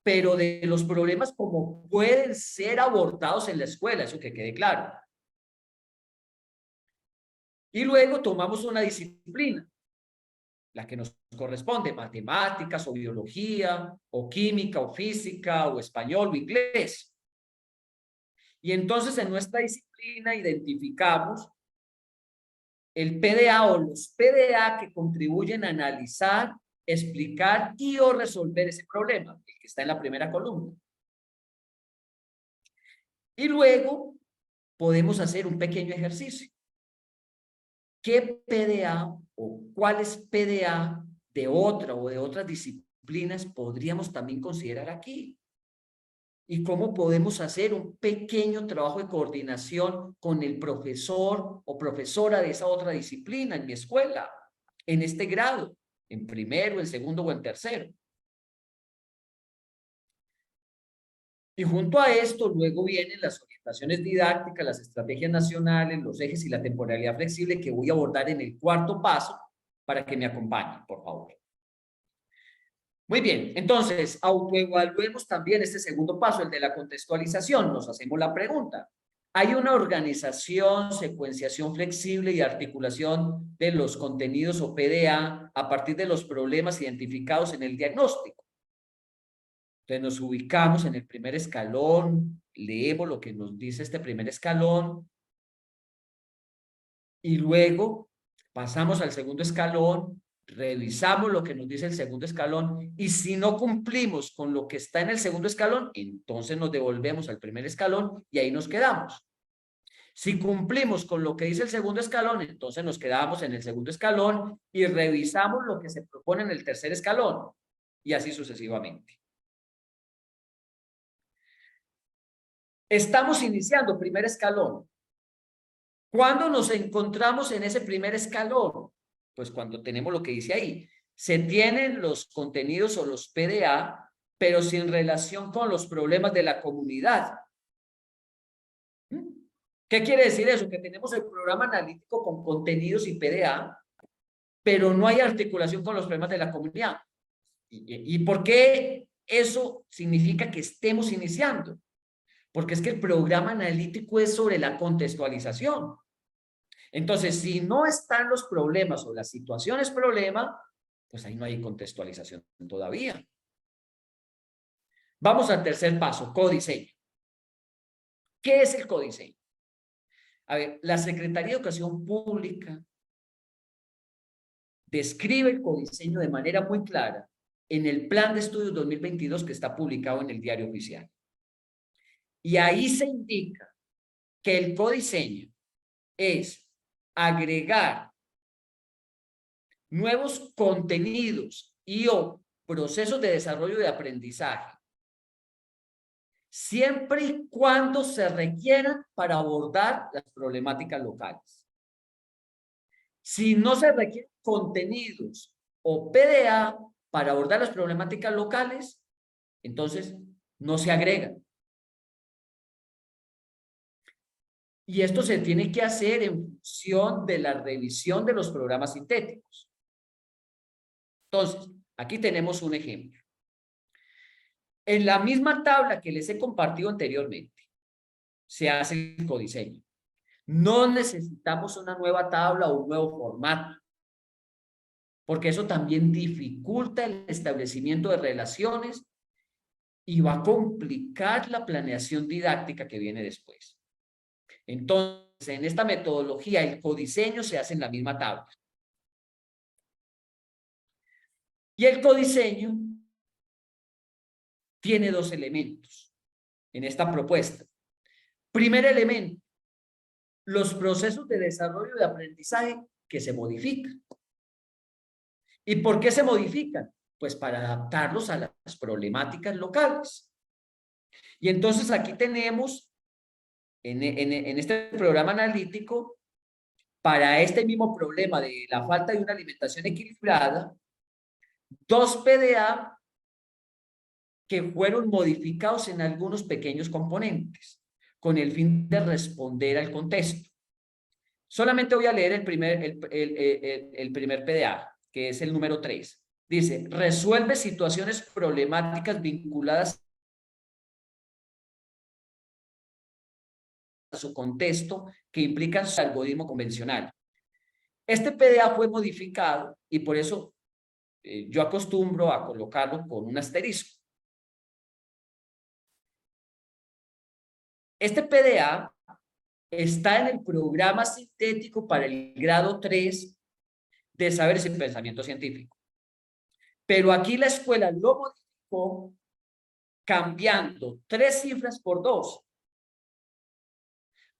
Speaker 2: pero de los problemas como pueden ser abordados en la escuela, eso que quede claro. Y luego tomamos una disciplina, la que nos corresponde, matemáticas o biología, o química o física, o español o inglés. Y entonces en nuestra disciplina identificamos el PDA o los PDA que contribuyen a analizar, explicar y o resolver ese problema, el que está en la primera columna. Y luego podemos hacer un pequeño ejercicio. ¿Qué PDA o cuáles PDA de otra o de otras disciplinas podríamos también considerar aquí. Y cómo podemos hacer un pequeño trabajo de coordinación con el profesor o profesora de esa otra disciplina en mi escuela, en este grado, en primero, en segundo o en tercero. Y junto a esto, luego vienen las orientaciones didácticas, las estrategias nacionales, los ejes y la temporalidad flexible que voy a abordar en el cuarto paso para que me acompañen, por favor. Muy bien, entonces, autoevaluemos también este segundo paso, el de la contextualización. Nos hacemos la pregunta. ¿Hay una organización, secuenciación flexible y articulación de los contenidos o PDA a partir de los problemas identificados en el diagnóstico? Entonces nos ubicamos en el primer escalón, leemos lo que nos dice este primer escalón y luego pasamos al segundo escalón, revisamos lo que nos dice el segundo escalón y si no cumplimos con lo que está en el segundo escalón, entonces nos devolvemos al primer escalón y ahí nos quedamos. Si cumplimos con lo que dice el segundo escalón, entonces nos quedamos en el segundo escalón y revisamos lo que se propone en el tercer escalón y así sucesivamente. Estamos iniciando primer escalón. ¿Cuándo nos encontramos en ese primer escalón? Pues cuando tenemos lo que dice ahí. Se tienen los contenidos o los PDA, pero sin relación con los problemas de la comunidad. ¿Qué quiere decir eso? Que tenemos el programa analítico con contenidos y PDA, pero no hay articulación con los problemas de la comunidad. ¿Y por qué eso significa que estemos iniciando? Porque es que el programa analítico es sobre la contextualización. Entonces, si no están los problemas o la situación es problema, pues ahí no hay contextualización todavía. Vamos al tercer paso, codiseño. ¿Qué es el codiseño? A ver, la Secretaría de Educación Pública describe el codiseño de manera muy clara en el Plan de Estudios 2022 que está publicado en el Diario Oficial. Y ahí se indica que el codiseño es agregar nuevos contenidos y o procesos de desarrollo de aprendizaje, siempre y cuando se requieran para abordar las problemáticas locales. Si no se requieren contenidos o PDA para abordar las problemáticas locales, entonces no se agregan. Y esto se tiene que hacer en función de la revisión de los programas sintéticos. Entonces, aquí tenemos un ejemplo. En la misma tabla que les he compartido anteriormente, se hace el codiseño. No necesitamos una nueva tabla o un nuevo formato, porque eso también dificulta el establecimiento de relaciones y va a complicar la planeación didáctica que viene después. Entonces, en esta metodología, el codiseño se hace en la misma tabla. Y el codiseño tiene dos elementos en esta propuesta. Primer elemento, los procesos de desarrollo de aprendizaje que se modifican. ¿Y por qué se modifican? Pues para adaptarlos a las problemáticas locales. Y entonces aquí tenemos en este programa analítico, para este mismo problema de la falta de una alimentación equilibrada, dos PDA que fueron modificados en algunos pequeños componentes con el fin de responder al contexto. Solamente voy a leer el primer PDA, que es el número 3. Dice, resuelve situaciones problemáticas vinculadas a su contexto que implican su algoritmo convencional. Este PDA fue modificado y por eso yo acostumbro a colocarlo con un asterisco. Este PDA está en el programa sintético para el grado 3 de saberes y pensamiento científico. Pero aquí la escuela lo modificó cambiando 3 cifras por 2.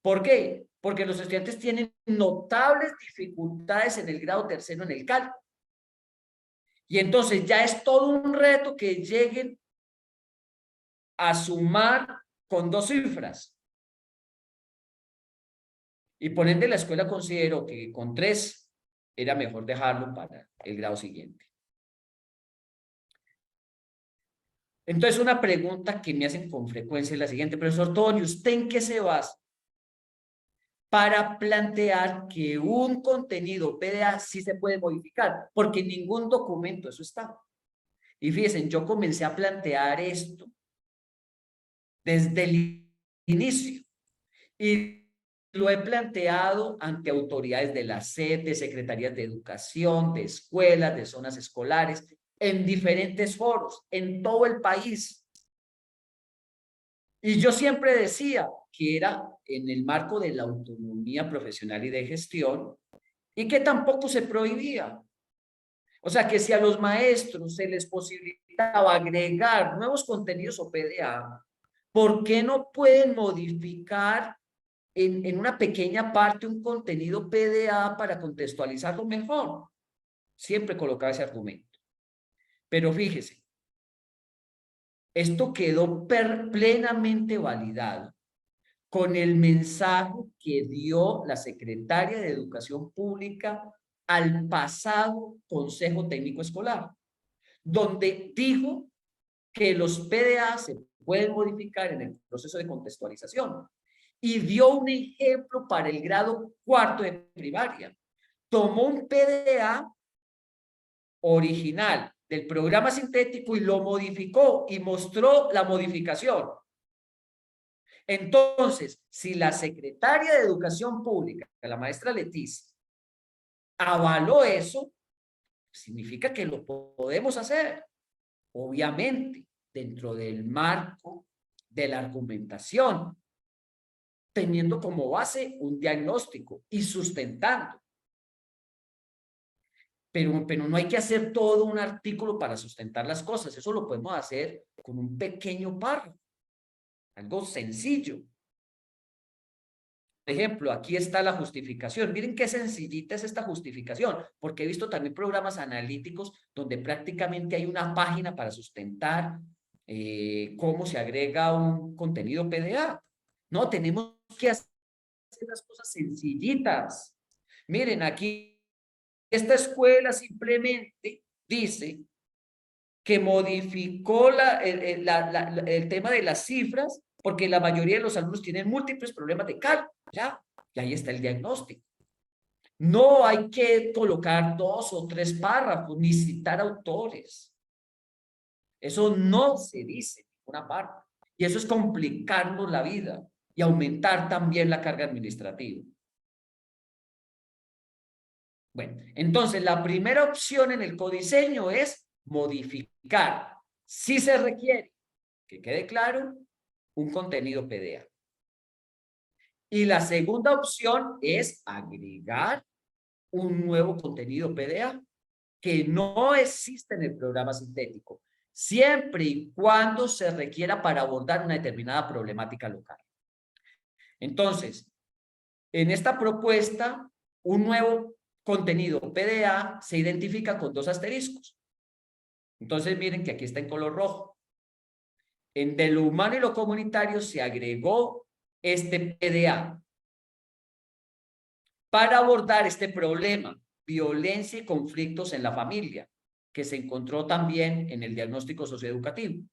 Speaker 2: ¿Por qué? Porque los estudiantes tienen notables dificultades en el grado tercero en el cálculo. Y entonces ya es todo un reto que lleguen a sumar con 2 cifras. Y por ende la escuela consideró que con 3 era mejor dejarlo para el grado siguiente. Entonces una pregunta que me hacen con frecuencia es la siguiente: profesor Tony, ¿usted en qué se basa para plantear que un contenido PDA sí se puede modificar? Porque en ningún documento eso está. Y fíjense, yo comencé a plantear esto desde el inicio y lo he planteado ante autoridades de la SED, de secretarías de educación, de escuelas, de zonas escolares, en diferentes foros, en todo el país. Y yo siempre decía que era en el marco de la autonomía profesional y de gestión y que tampoco se prohibía. O sea, que si a los maestros se les posibilitaba agregar nuevos contenidos o PDA, ¿por qué no pueden modificar en una pequeña parte un contenido PDA para contextualizarlo mejor? Siempre colocaba ese argumento. Pero fíjese, esto quedó plenamente validado con el mensaje que dio la secretaria de Educación Pública al pasado Consejo Técnico Escolar, donde dijo que los PDA se pueden modificar en el proceso de contextualización y dio un ejemplo para el grado 4 de primaria. Tomó un PDA original del programa sintético y lo modificó y mostró la modificación. Entonces, si la secretaria de Educación Pública, la maestra Leticia, avaló eso, significa que lo podemos hacer, obviamente, dentro del marco de la argumentación, teniendo como base un diagnóstico y sustentando. Pero no hay que hacer todo un artículo para sustentar las cosas, eso lo podemos hacer con un pequeño párrafo, algo sencillo. Por ejemplo, aquí está la justificación. Miren qué sencillita es esta justificación, porque he visto también programas analíticos donde prácticamente hay una página para sustentar cómo se agrega un contenido PDA. No, tenemos que hacer las cosas sencillitas. Miren, aquí esta escuela simplemente dice que modificó el tema de las cifras porque la mayoría de los alumnos tienen múltiples problemas de cálculo. Ya, y ahí está el diagnóstico. No hay que colocar 2 o 3 párrafos ni citar autores. Eso no se dice en ninguna parte. Y eso es complicarnos la vida y aumentar también la carga administrativa. Bueno, entonces la primera opción en el codiseño es modificar, si se requiere, que quede claro, un contenido PDA. Y la segunda opción es agregar un nuevo contenido PDA que no existe en el programa sintético, siempre y cuando se requiera para abordar una determinada problemática local. Entonces, en esta propuesta, un nuevo contenido PDA se identifica con 2 asteriscos. Entonces, miren que aquí está en color rojo. En de lo humano y lo comunitario se agregó este PDA para abordar este problema, violencia y conflictos en la familia, que se encontró también en el diagnóstico socioeducativo.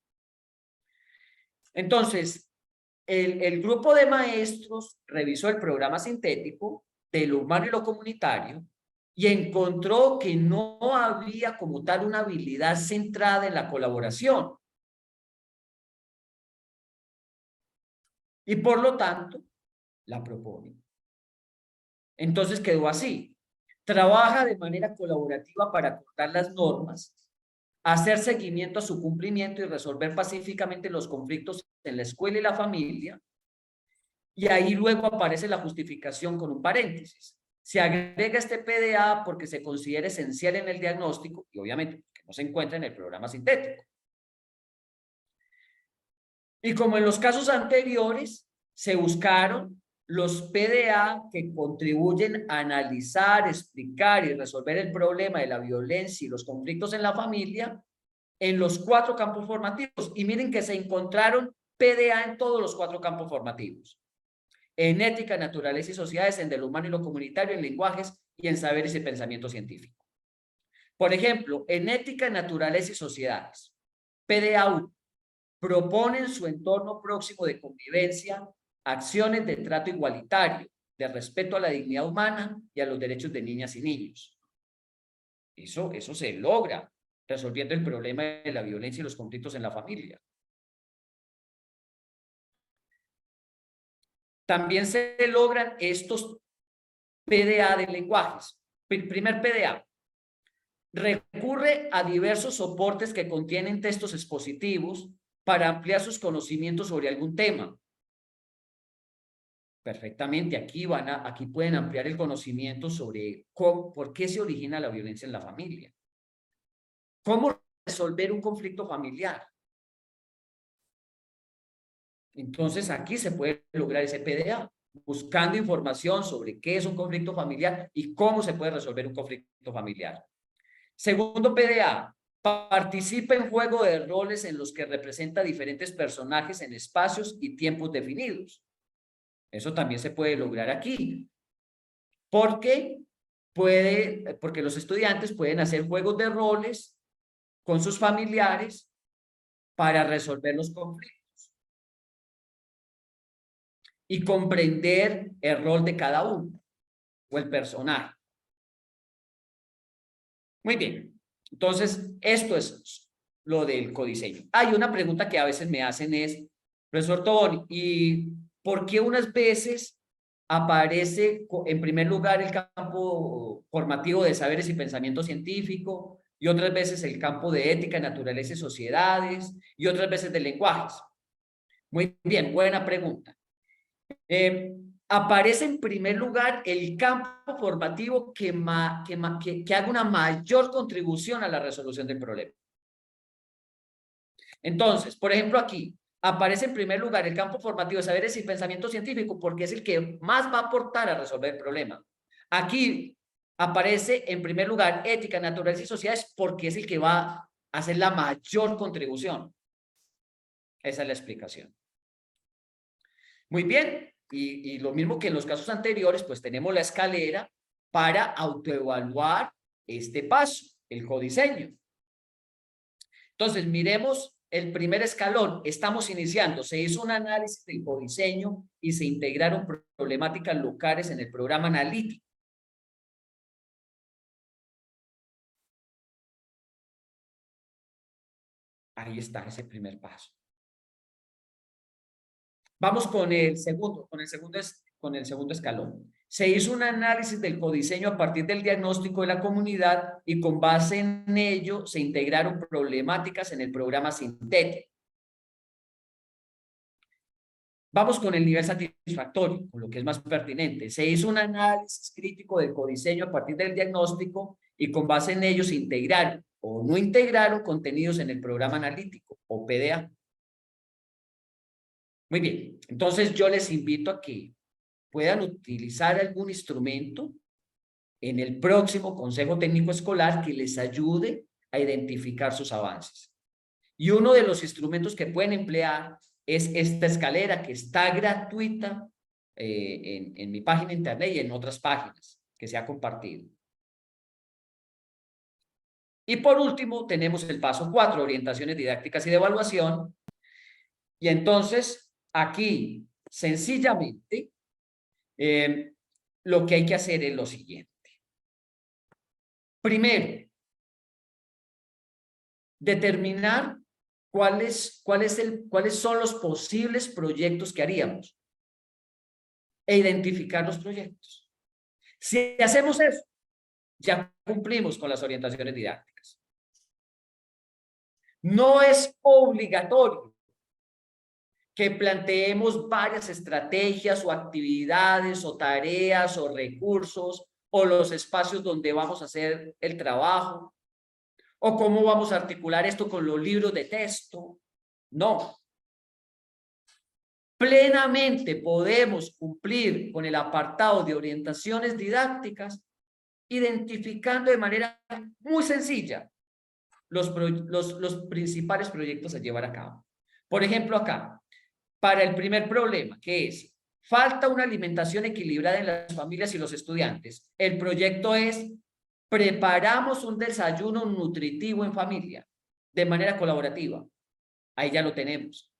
Speaker 2: Entonces, el grupo de maestros revisó el programa sintético de lo humano y lo comunitario y encontró que no había como tal una habilidad centrada en la colaboración. Y por lo tanto, la propone. Entonces quedó así. Trabaja de manera colaborativa para acordar las normas, hacer seguimiento a su cumplimiento y resolver pacíficamente los conflictos en la escuela y la familia. Y ahí luego aparece la justificación con un paréntesis. Se agrega este PDA porque se considera esencial en el diagnóstico y obviamente porque no se encuentra en el programa sintético. Y como en los casos anteriores, se buscaron los PDA que contribuyen a analizar, explicar y resolver el problema de la violencia y los conflictos en la familia en los 4 campos formativos. Y miren que se encontraron PDA en todos los 4 campos formativos. En ética, naturaleza y sociedades, en de lo humano y lo comunitario, en lenguajes y en saberes y pensamiento científico. Por ejemplo, en ética, naturaleza y sociedades, PDA propone en su entorno próximo de convivencia acciones de trato igualitario, de respeto a la dignidad humana y a los derechos de niñas y niños. Eso se logra resolviendo el problema de la violencia y los conflictos en la familia. También se logran estos PDA de lenguajes. Primer PDA. Recurre a diversos soportes que contienen textos expositivos para ampliar sus conocimientos sobre algún tema. Perfectamente, aquí pueden ampliar el conocimiento sobre por qué se origina la violencia en la familia. ¿Cómo resolver un conflicto familiar? Entonces, aquí se puede lograr ese PDA, buscando información sobre qué es un conflicto familiar y cómo se puede resolver un conflicto familiar. Segundo PDA, participa en juego de roles en los que representa diferentes personajes en espacios y tiempos definidos. Eso también se puede lograr aquí. Porque los estudiantes pueden hacer juegos de roles con sus familiares para resolver los conflictos y comprender el rol de cada uno o el personaje. Muy bien. Entonces, esto es lo del codiseño. Hay una pregunta que a veces me hacen es, profesor Tobón, ¿y por qué unas veces aparece en primer lugar el campo formativo de saberes y pensamiento científico y otras veces el campo de ética, naturaleza y sociedades y otras veces de lenguajes? Muy bien, buena pregunta. Aparece en primer lugar el campo formativo que haga una mayor contribución a la resolución del problema. Entonces, por ejemplo, aquí aparece en primer lugar el campo formativo de saberes y pensamiento científico porque es el que más va a aportar a resolver el problema. Aquí aparece en primer lugar ética, naturaleza y sociedades porque es el que va a hacer la mayor contribución. Esa es la explicación. Muy bien, y lo mismo que en los casos anteriores, pues tenemos la escalera para autoevaluar este paso, el codiseño. Entonces, miremos el primer escalón. Estamos iniciando. Se hizo un análisis del codiseño y se integraron problemáticas locales en el programa analítico. Ahí está ese primer paso. Vamos con el segundo escalón. Se hizo un análisis del codiseño a partir del diagnóstico de la comunidad y con base en ello se integraron problemáticas en el programa sintético. Vamos con el nivel satisfactorio, con lo que es más pertinente. Se hizo un análisis crítico del codiseño a partir del diagnóstico y con base en ello se integraron o no integraron contenidos en el programa analítico o PDA. Muy bien, entonces yo les invito a que puedan utilizar algún instrumento en el próximo Consejo Técnico Escolar que les ayude a identificar sus avances. Y uno de los instrumentos que pueden emplear es esta escalera que está gratuita en mi página de internet y en otras páginas que se ha compartido. Y por último, tenemos el paso 4, orientaciones didácticas y de evaluación. Y entonces, aquí, sencillamente, lo que hay que hacer es lo siguiente. Primero, determinar cuáles son los posibles proyectos que haríamos e identificar los proyectos. Si hacemos eso, ya cumplimos con las orientaciones didácticas. No es obligatorio que planteemos varias estrategias o actividades o tareas o recursos o los espacios donde vamos a hacer el trabajo o cómo vamos a articular esto con los libros de texto. No. plenamente podemos cumplir con el apartado de orientaciones didácticas, identificando de manera muy sencilla los principales proyectos a llevar a cabo. Por ejemplo, acá, para el primer problema, que es falta una alimentación equilibrada en las familias y los estudiantes, el proyecto es preparamos un desayuno nutritivo en familia de manera colaborativa. Ahí ya lo tenemos.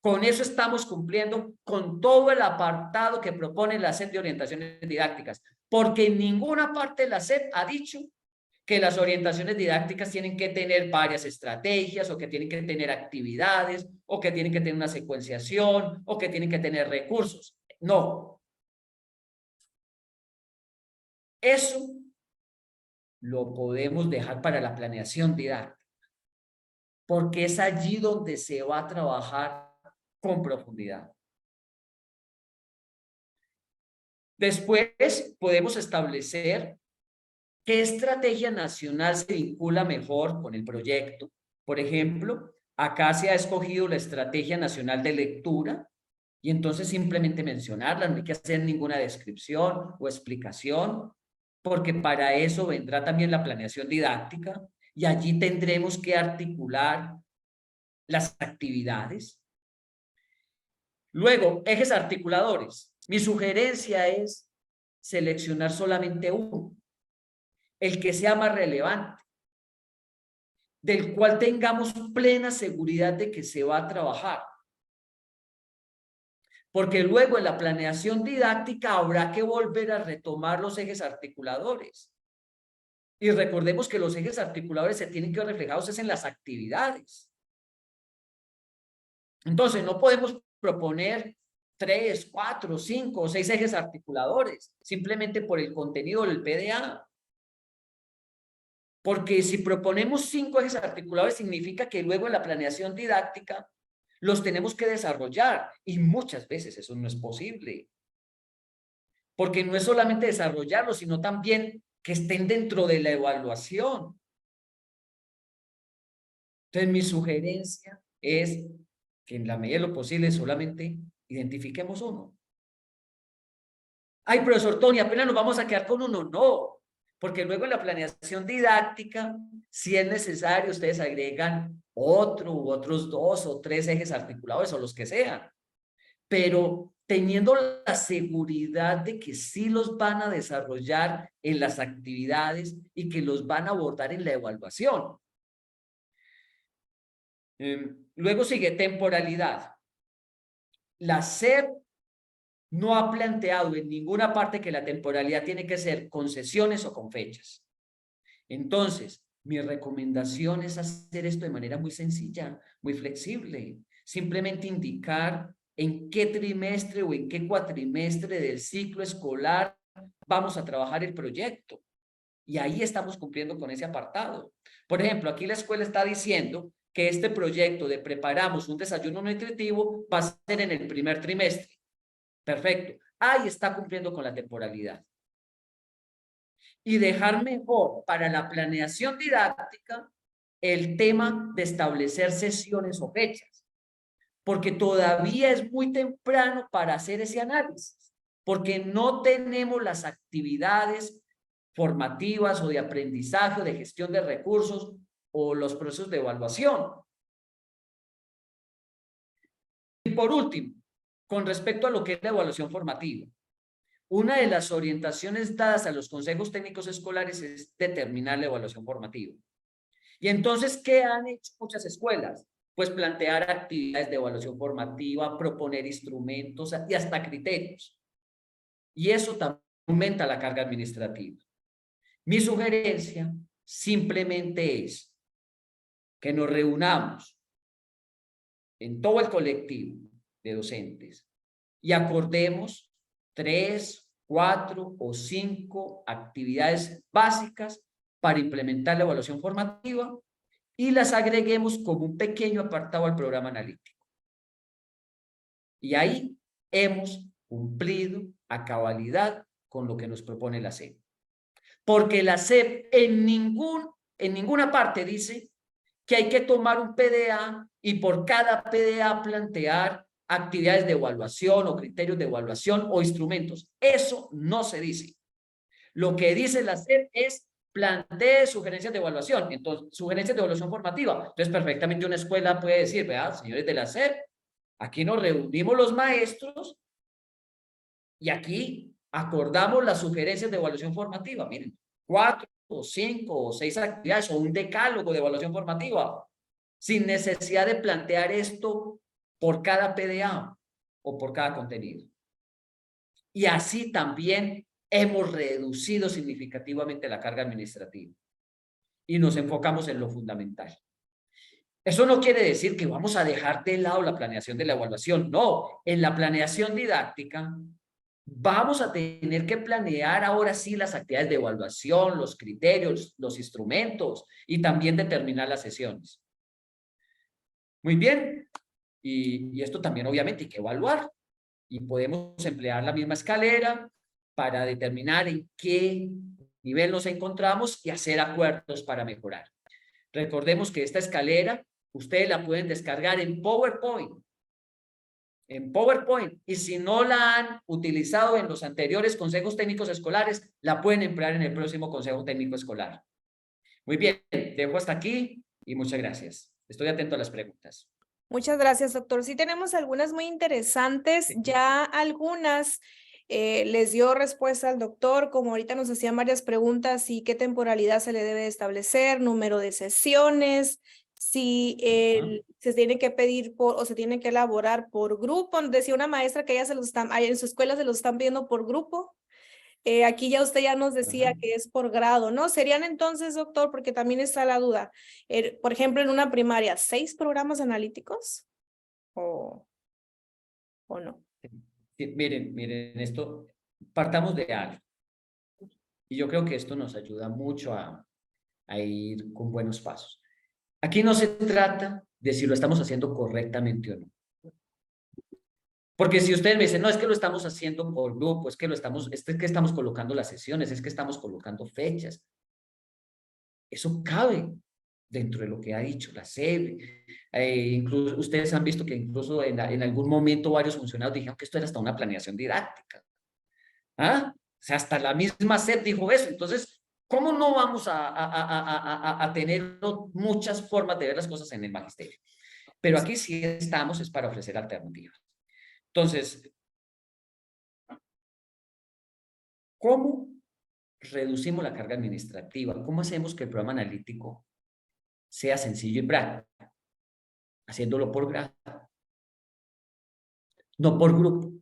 Speaker 2: Con eso estamos cumpliendo con todo el apartado que propone la SEP de orientaciones didácticas, porque en ninguna parte de la SEP ha dicho que las orientaciones didácticas tienen que tener varias estrategias, o que tienen que tener actividades, o que tienen que tener una secuenciación, o que tienen que tener recursos. No. Eso lo podemos dejar para la planeación didáctica, porque es allí donde se va a trabajar con profundidad. Después podemos establecer qué estrategia nacional se vincula mejor con el proyecto. Por ejemplo, acá se ha escogido la Estrategia Nacional de Lectura, y entonces simplemente mencionarla, no hay que hacer ninguna descripción o explicación, porque para eso vendrá también la planeación didáctica, y allí tendremos que articular las actividades. Luego, ejes articuladores. Mi sugerencia es seleccionar solamente uno, el que sea más relevante, del cual tengamos plena seguridad de que se va a trabajar. Porque luego en la planeación didáctica habrá que volver a retomar los ejes articuladores. Y recordemos que los ejes articuladores se tienen que ver reflejados en las actividades. Entonces, no podemos proponer 3, 4, 5 o 6 ejes articuladores simplemente por el contenido del PDA. Porque si proponemos 5 ejes articuladores, significa que luego en la planeación didáctica los tenemos que desarrollar, y muchas veces eso no es posible. Porque no es solamente desarrollarlos, sino también que estén dentro de la evaluación. Entonces, mi sugerencia es que en la medida de lo posible solamente identifiquemos uno. Ay, profesor Tony, apenas nos vamos a quedar con uno. No, porque luego en la planeación didáctica, si es necesario, ustedes agregan otro u otros 2 o 3 ejes articuladores o los que sean, pero teniendo la seguridad de que sí los van a desarrollar en las actividades y que los van a abordar en la evaluación. Luego sigue temporalidad. La SEP no ha planteado en ninguna parte que la temporalidad tiene que ser con sesiones o con fechas. Entonces, mi recomendación es hacer esto de manera muy sencilla, muy flexible. Simplemente indicar en qué trimestre o en qué cuatrimestre del ciclo escolar vamos a trabajar el proyecto. Y ahí estamos cumpliendo con ese apartado. Por ejemplo, aquí la escuela está diciendo que este proyecto de preparamos un desayuno nutritivo va a ser en el primer trimestre. Perfecto. Ahí está cumpliendo con la temporalidad. Y dejar mejor para la planeación didáctica el tema de establecer sesiones o fechas, porque todavía es muy temprano para hacer ese análisis, porque no tenemos las actividades formativas o de aprendizaje o de gestión de recursos o los procesos de evaluación. Y por último, con respecto a lo que es la evaluación formativa, una de las orientaciones dadas a los consejos técnicos escolares es determinar la evaluación formativa. Y entonces, ¿qué han hecho muchas escuelas? Pues plantear actividades de evaluación formativa, proponer instrumentos y hasta criterios. Y eso también aumenta la carga administrativa. Mi sugerencia simplemente es que nos reunamos en todo el colectivo de docentes y acordemos 3, 4 o 5 actividades básicas para implementar la evaluación formativa y las agreguemos como un pequeño apartado al programa analítico. Y ahí hemos cumplido a cabalidad con lo que nos propone la SEP. Porque la SEP en ninguna parte dice que hay que tomar un PDA y por cada PDA plantear actividades de evaluación o criterios de evaluación o instrumentos. Eso no se dice. Lo que dice la SEP es plantee sugerencias de evaluación. Entonces, sugerencias de evaluación formativa. Entonces, perfectamente una escuela puede decir, vea, señores de la SEP, aquí nos reunimos los maestros y aquí acordamos las sugerencias de evaluación formativa. Miren, 4 o 5 o 6 actividades o un decálogo de evaluación formativa, sin necesidad de plantear esto por cada PDA o por cada contenido. Y así también hemos reducido significativamente la carga administrativa y nos enfocamos en lo fundamental. Eso no quiere decir que vamos a dejar de lado la planeación de la evaluación. No, en la planeación didáctica vamos a tener que planear ahora sí las actividades de evaluación, los criterios, los instrumentos y también determinar las sesiones. Muy bien. Y esto también obviamente hay que evaluar y podemos emplear la misma escalera para determinar en qué nivel nos encontramos y hacer acuerdos para mejorar. Recordemos que esta escalera ustedes la pueden descargar en PowerPoint. Y si no la han utilizado en los anteriores consejos técnicos escolares, la pueden emplear en el próximo consejo técnico escolar. Muy bien, dejo hasta aquí y muchas gracias. Estoy atento a las preguntas.
Speaker 1: Muchas gracias, doctor. Sí tenemos algunas muy interesantes, ya algunas les dio respuesta al doctor, como ahorita nos hacían varias preguntas, y qué temporalidad se le debe establecer, número de sesiones, si se tiene que pedir por, o se tiene que elaborar por grupo. Decía una maestra que ella se los están, en su escuela se los están pidiendo por grupo. Aquí ya usted ya nos decía que es por grado, ¿no? Serían entonces, doctor, porque también está la duda, por ejemplo, en una primaria, ¿6 programas analíticos o no?
Speaker 2: Sí, miren, esto, partamos de algo. Y yo creo que esto nos ayuda mucho a ir con buenos pasos. Aquí no se trata de si lo estamos haciendo correctamente o no. Porque si ustedes me dicen, no, es que lo estamos haciendo por grupo, es que estamos colocando las sesiones, es que estamos colocando fechas. Eso cabe dentro de lo que ha dicho la SEP. Incluso ustedes han visto que incluso en algún momento varios funcionarios dijeron que esto era hasta una planeación didáctica. ¿Ah? O sea, hasta la misma SEP dijo eso. Entonces, ¿cómo no vamos a tener muchas formas de ver las cosas en el magisterio? Pero aquí sí estamos, es para ofrecer alternativas. Entonces, ¿cómo reducimos la carga administrativa? ¿Cómo hacemos que el programa analítico sea sencillo y práctico? Haciéndolo por grado, no por grupo.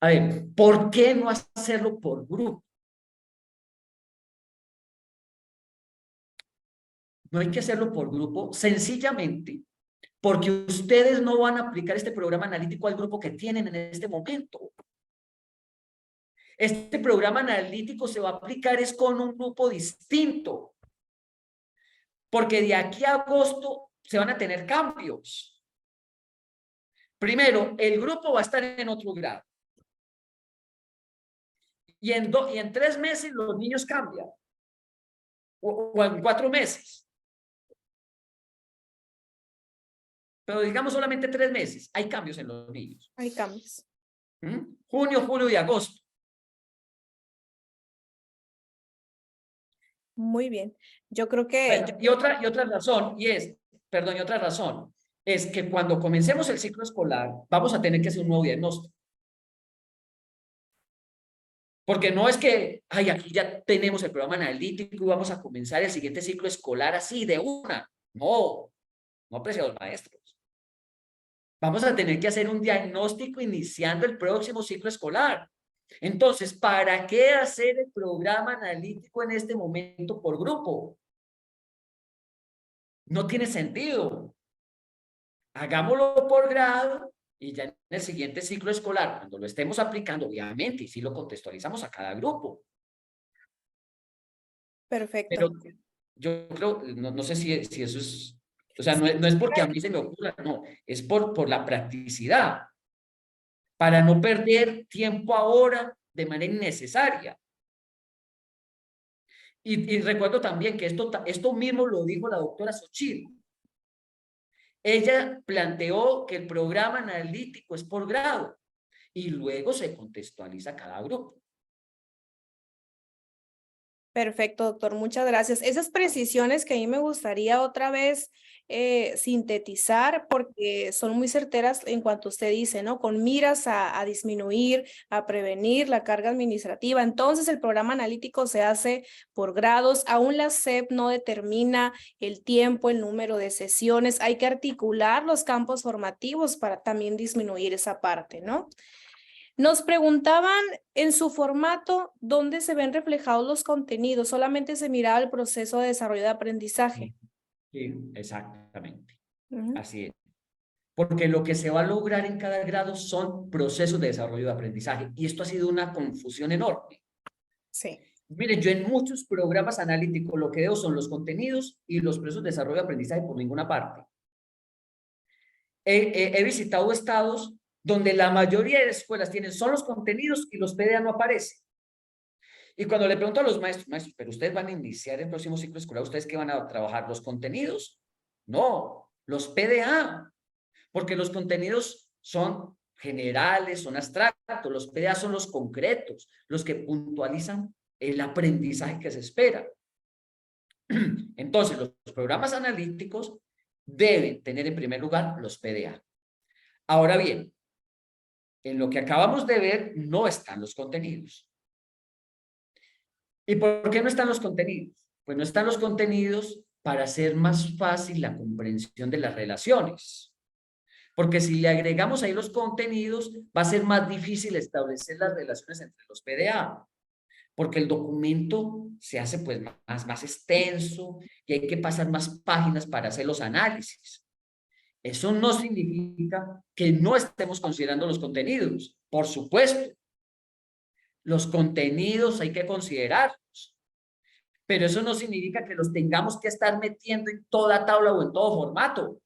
Speaker 2: A ver, ¿por qué no hacerlo por grupo? No hay que hacerlo por grupo, sencillamente porque ustedes no van a aplicar este programa analítico al grupo que tienen en este momento. Este programa analítico se va a aplicar es con un grupo distinto, porque de aquí a agosto se van a tener cambios. Primero, el grupo va a estar en otro grado. Y en 3 meses los niños cambian. O en 4 meses. Pero digamos solamente 3 meses. Hay cambios en los niños.
Speaker 1: Hay cambios.
Speaker 2: Junio, julio y agosto.
Speaker 1: Muy bien. Yo creo que...
Speaker 2: Bueno, y otra razón, y otra razón, es que cuando comencemos el ciclo escolar, vamos a tener que hacer un nuevo diagnóstico. Porque no es que, ay, aquí ya tenemos el programa analítico y vamos a comenzar el siguiente ciclo escolar así de una. No, apreciados maestros. Vamos a tener que hacer un diagnóstico iniciando el próximo ciclo escolar. Entonces, ¿para qué hacer el programa analítico en este momento por grupo? No tiene sentido. Hagámoslo por grado y ya en el siguiente ciclo escolar, cuando lo estemos aplicando, obviamente, y si lo contextualizamos a cada grupo.
Speaker 1: Perfecto.
Speaker 2: Pero yo creo, no sé si eso es, o sea, no es porque a mí se me ocurra, no, es por la practicidad, para no perder tiempo ahora de manera innecesaria. Y recuerdo también que esto mismo lo dijo la doctora Xochitl. Ella planteó que el programa analítico es por grado y luego se contextualiza cada grupo.
Speaker 1: Perfecto, doctor, muchas gracias. Esas precisiones que a mí me gustaría otra vez sintetizar porque son muy certeras en cuanto usted dice, ¿no? Con miras a disminuir, a prevenir la carga administrativa. Entonces, el programa analítico se hace por grados. Aún la SEP no determina el tiempo, el número de sesiones. Hay que articular los campos formativos para también disminuir esa parte, ¿no? Nos preguntaban en su formato dónde se ven reflejados los contenidos, solamente se miraba el proceso de desarrollo de aprendizaje.
Speaker 2: Sí, exactamente.
Speaker 1: Ujú.
Speaker 2: Así es. Porque lo que se va a lograr en cada grado son procesos de desarrollo de aprendizaje. Y esto ha sido una confusión enorme.
Speaker 1: Sí.
Speaker 2: Miren, yo en muchos programas analíticos lo que veo son los contenidos y los procesos de desarrollo de aprendizaje por ninguna parte. He visitado estados donde la mayoría de escuelas tienen solo los contenidos y los PDA no aparecen. Y cuando le pregunto a los maestros, pero ustedes van a iniciar el próximo ciclo escolar, ¿ustedes qué van a trabajar? ¿Los contenidos? No, los PDA, porque los contenidos son generales, son abstractos, los PDA son los concretos, los que puntualizan el aprendizaje que se espera. Entonces, los programas analíticos deben tener en primer lugar los PDA. Ahora bien, en lo que acabamos de ver no están los contenidos. ¿Y por qué no están los contenidos? Pues no están los contenidos para hacer más fácil la comprensión de las relaciones. Porque si le agregamos ahí los contenidos, va a ser más difícil establecer las relaciones entre los PDA. Porque el documento se hace pues más extenso y hay que pasar más páginas para hacer los análisis. Eso no significa que no estemos considerando los contenidos. Por supuesto, los contenidos hay que considerarlos, pero eso no significa que los tengamos que estar metiendo en toda tabla o en todo formato.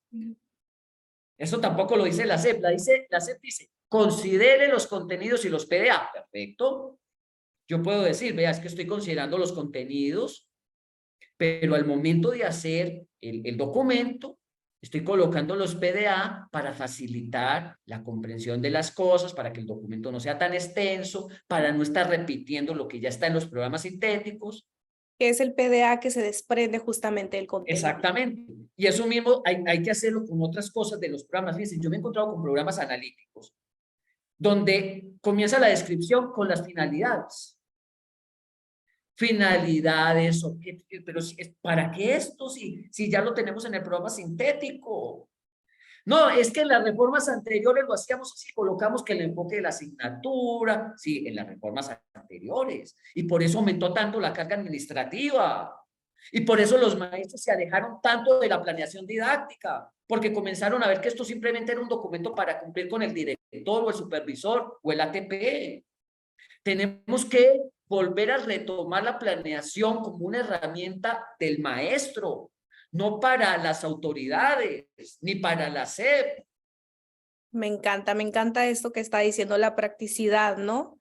Speaker 2: Eso tampoco lo dice la SEP. La SEP dice, considere los contenidos y los PDA. Perfecto. Yo puedo decir, vea, es que estoy considerando los contenidos, pero al momento de hacer el documento, estoy colocando los PDA para facilitar la comprensión de las cosas, para que el documento no sea tan extenso, para no estar repitiendo lo que ya está en los programas sintéticos.
Speaker 1: Que es el PDA que se desprende justamente del contenido.
Speaker 2: Exactamente. Y eso mismo hay que hacerlo con otras cosas de los programas. Fíjense, yo me he encontrado con programas analíticos donde comienza la descripción con las finalidades. Finalidades, objetivos, pero ¿para qué esto si ya lo tenemos en el programa sintético? No, es que en las reformas anteriores lo hacíamos así, colocamos que el enfoque de la asignatura, sí, en las reformas anteriores, y por eso aumentó tanto la carga administrativa, y por eso los maestros se alejaron tanto de la planeación didáctica, porque comenzaron a ver que esto simplemente era un documento para cumplir con el director o el supervisor o el ATP. Tenemos que volver a retomar la planeación como una herramienta del maestro, no para las autoridades, ni para la SEP.
Speaker 1: Me encanta esto que está diciendo la practicidad, ¿no?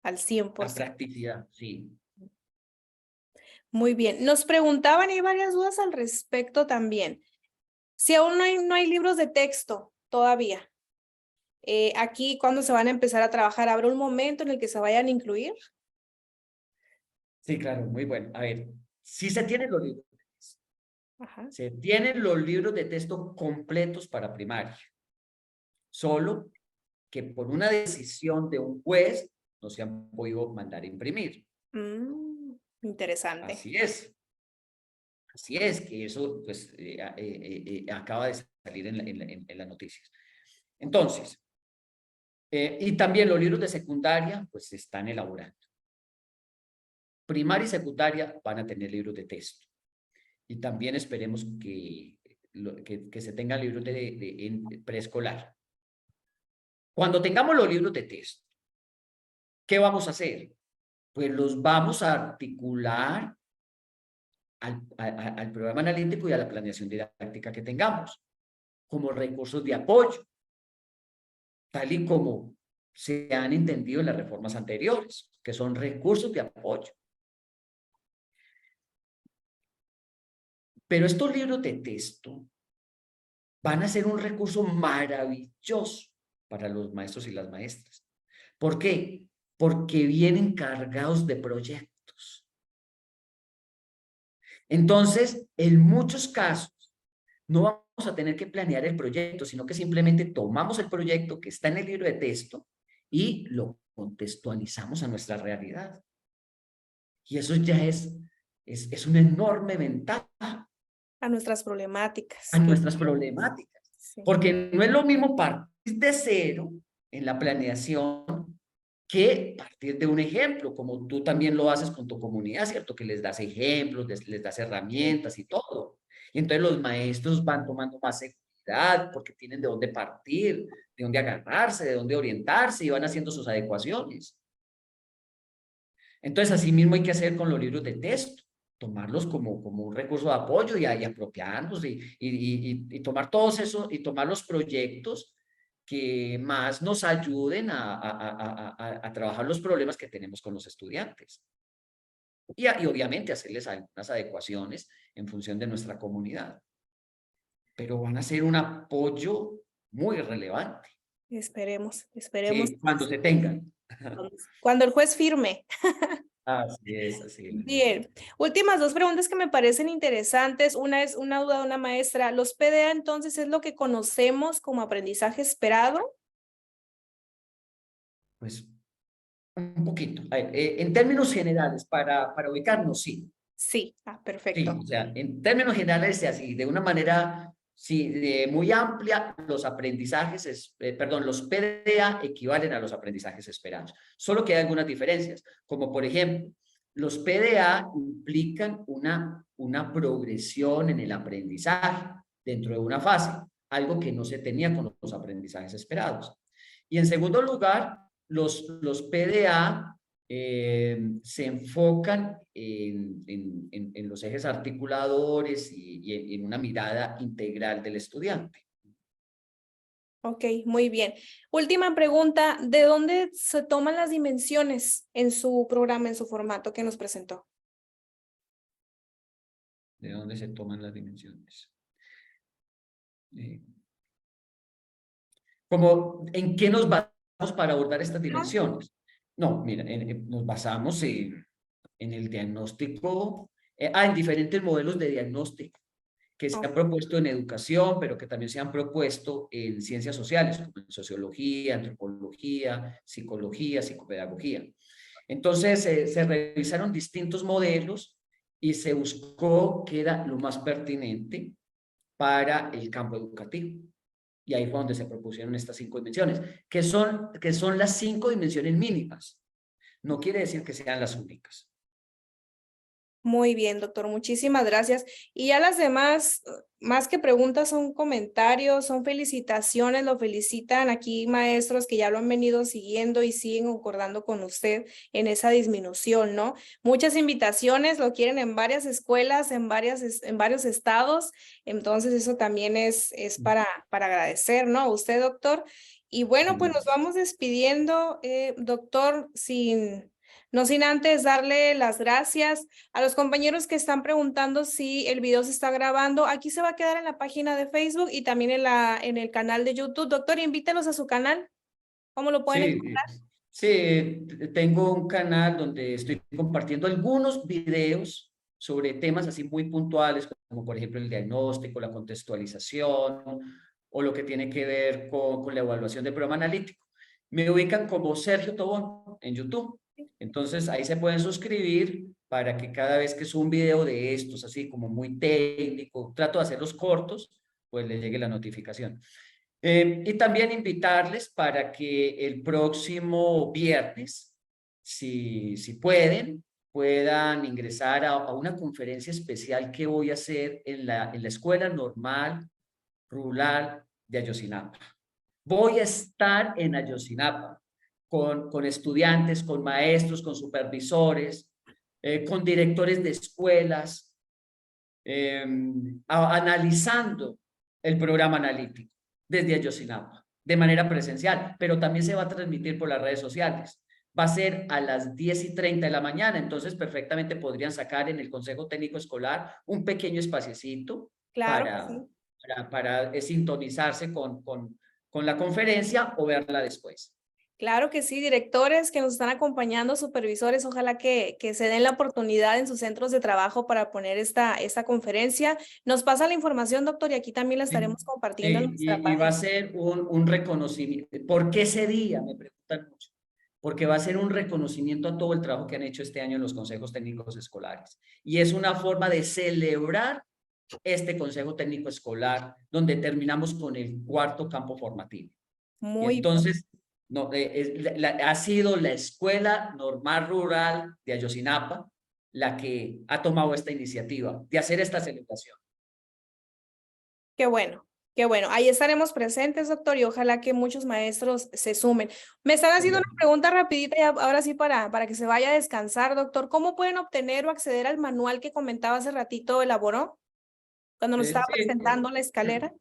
Speaker 1: Al 100%.
Speaker 2: La practicidad, sí.
Speaker 1: Muy bien. Nos preguntaban y hay varias dudas al respecto también. Si aún no hay libros de texto todavía, aquí cuando se van a empezar a trabajar, ¿habrá un momento en el que se vayan a incluir?
Speaker 2: Sí, claro, muy bueno. A ver, sí se tienen los libros de texto.
Speaker 1: Ajá.
Speaker 2: Se tienen los libros de texto completos para primaria. Solo que por una decisión de un juez no se han podido mandar a imprimir.
Speaker 1: Interesante.
Speaker 2: Así es. Así es, que eso pues acaba de salir en las noticias. Entonces, y también los libros de secundaria pues se están elaborando. Primaria y secundaria van a tener libros de texto. Y también esperemos que se tengan libros en preescolar. Cuando tengamos los libros de texto, ¿qué vamos a hacer? Pues los vamos a articular al programa analítico y a la planeación didáctica que tengamos, como recursos de apoyo, tal y como se han entendido en las reformas anteriores, que son recursos de apoyo. Pero estos libros de texto van a ser un recurso maravilloso para los maestros y las maestras. ¿Por qué? Porque vienen cargados de proyectos. Entonces, en muchos casos, no vamos a tener que planear el proyecto, sino que simplemente tomamos el proyecto que está en el libro de texto y lo contextualizamos a nuestra realidad. Y eso ya es una enorme ventaja
Speaker 1: A nuestras problemáticas.
Speaker 2: a nuestras problemáticas.
Speaker 1: Sí.
Speaker 2: Porque no es lo mismo partir de cero en la planeación que partir de un ejemplo, como tú también lo haces con tu comunidad, ¿cierto? Que les das ejemplos, les das herramientas y todo. Y entonces los maestros van tomando más seguridad porque tienen de dónde partir, de dónde agarrarse, de dónde orientarse y van haciendo sus adecuaciones. Entonces, así mismo hay que hacer con los libros de texto, tomarlos como un recurso de apoyo y apropiarnos y tomar todos esos, y tomar los proyectos que más nos ayuden a trabajar los problemas que tenemos con los estudiantes. Y obviamente hacerles algunas adecuaciones en función de nuestra comunidad. Pero van a ser un apoyo muy relevante.
Speaker 1: Esperemos.
Speaker 2: Sí, cuando se tengan.
Speaker 1: Cuando el juez firme.
Speaker 2: Así es, así es.
Speaker 1: Bien, últimas dos preguntas que me parecen interesantes. Una es una duda de una maestra. ¿Los PDA entonces es lo que conocemos como aprendizaje esperado?
Speaker 2: Pues un poquito. En términos generales, para ubicarnos, sí.
Speaker 1: Sí,
Speaker 2: Sí,
Speaker 1: perfecto.
Speaker 2: o sea, en términos generales, así, de una manera sí, muy amplia, los aprendizajes, perdón, los PDA equivalen a los aprendizajes esperados. Solo que hay algunas diferencias, como por ejemplo, los PDA implican una progresión en el aprendizaje dentro de una fase, algo que no se tenía con los aprendizajes esperados. Y en segundo lugar, los PDA se enfocan en los ejes articuladores y en una mirada integral del estudiante.
Speaker 1: Ok, muy bien. Última pregunta, ¿de dónde se toman las dimensiones en su programa, en su formato que nos presentó?
Speaker 2: ¿De dónde se toman las dimensiones? ¿En qué nos basamos para abordar estas dimensiones? No, mira, nos basamos en el diagnóstico, en diferentes modelos de diagnóstico que se han propuesto en educación, pero que también se han propuesto en ciencias sociales, como en sociología, antropología, psicología, psicopedagogía. Entonces, se revisaron distintos modelos y se buscó qué era lo más pertinente para el campo educativo. Y ahí fue donde se propusieron estas 5 dimensiones, que son las 5 dimensiones mínimas. No quiere decir que sean las únicas.
Speaker 1: Muy bien, doctor, muchísimas gracias. Y ya las demás, más que preguntas, son comentarios, son felicitaciones, lo felicitan aquí maestros que ya lo han venido siguiendo y siguen concordando con usted en esa disminución, ¿no? Muchas invitaciones, lo quieren en varias escuelas, en varios estados, entonces eso también es para agradecer, ¿no? A usted, doctor. Y bueno, pues nos vamos despidiendo, doctor, no sin antes darle las gracias a los compañeros que están preguntando si el video se está grabando. Aquí se va a quedar en la página de Facebook y también en el canal de YouTube. Doctor, invítelos a su canal. ¿Cómo lo pueden
Speaker 2: Sí,
Speaker 1: encontrar?
Speaker 2: sí, tengo un canal donde estoy compartiendo algunos videos sobre temas así muy puntuales, como por ejemplo el diagnóstico, la contextualización o lo que tiene que ver con la evaluación del programa analítico. Me ubican como Sergio Tobón en YouTube. Entonces ahí se pueden suscribir para que cada vez que subo un video de estos, así como muy técnico, trato de hacerlos cortos, pues les llegue la notificación. Y también invitarles para que el próximo viernes, si puedan ingresar a una conferencia especial que voy a hacer en la Escuela Normal Rural de Ayotzinapa. Voy a estar en Ayotzinapa con estudiantes, con maestros, con supervisores, con directores de escuelas, analizando el programa analítico desde Ayotzinapa, de manera presencial, pero también se va a transmitir por las redes sociales. Va a ser a las 10:30 de la mañana, entonces perfectamente podrían sacar en el Consejo Técnico Escolar un pequeño espaciecito
Speaker 1: Claro que
Speaker 2: para,
Speaker 1: sí.
Speaker 2: para sintonizarse con la conferencia o verla después.
Speaker 1: Claro que sí, directores que nos están acompañando, supervisores, ojalá que se den la oportunidad en sus centros de trabajo para poner esta conferencia. Nos pasa la información, doctor, y aquí también la estaremos compartiendo en
Speaker 2: Sí,
Speaker 1: nuestra
Speaker 2: y va a
Speaker 1: página.
Speaker 2: ser un reconocimiento. ¿Por qué ese día? Me preguntan mucho. Porque va a ser un reconocimiento a todo el trabajo que han hecho este año en los consejos técnicos escolares. Y es una forma de celebrar este consejo técnico escolar, donde terminamos con el cuarto campo formativo. Y
Speaker 1: Muy bien.
Speaker 2: entonces, no, ha sido la Escuela Normal Rural de Ayotzinapa la que ha tomado esta iniciativa de hacer esta celebración.
Speaker 1: Qué bueno, qué bueno. Ahí estaremos presentes, doctor, y ojalá que muchos maestros se sumen. Me están haciendo una pregunta rapidita y ahora sí para que se vaya a descansar, doctor. ¿Cómo pueden obtener o acceder al manual que comentaba hace ratito elaboró cuando nos estaba
Speaker 2: Sí,
Speaker 1: presentando la escalera?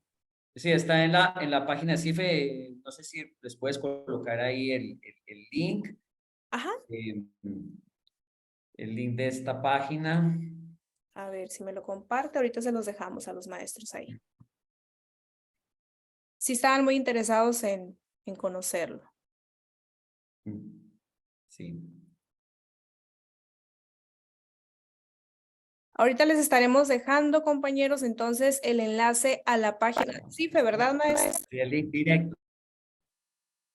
Speaker 2: sí, está en la página de CIFE. No sé si les puedes colocar ahí el link.
Speaker 1: Ajá.
Speaker 2: El link de esta página.
Speaker 1: A ver si me lo comparte. Ahorita se los dejamos a los maestros ahí. Sí estaban muy interesados en conocerlo.
Speaker 2: Sí.
Speaker 1: Ahorita les estaremos dejando, compañeros, entonces el enlace a la página de CIFE, ¿verdad, maestro?
Speaker 2: Sí, el link directo.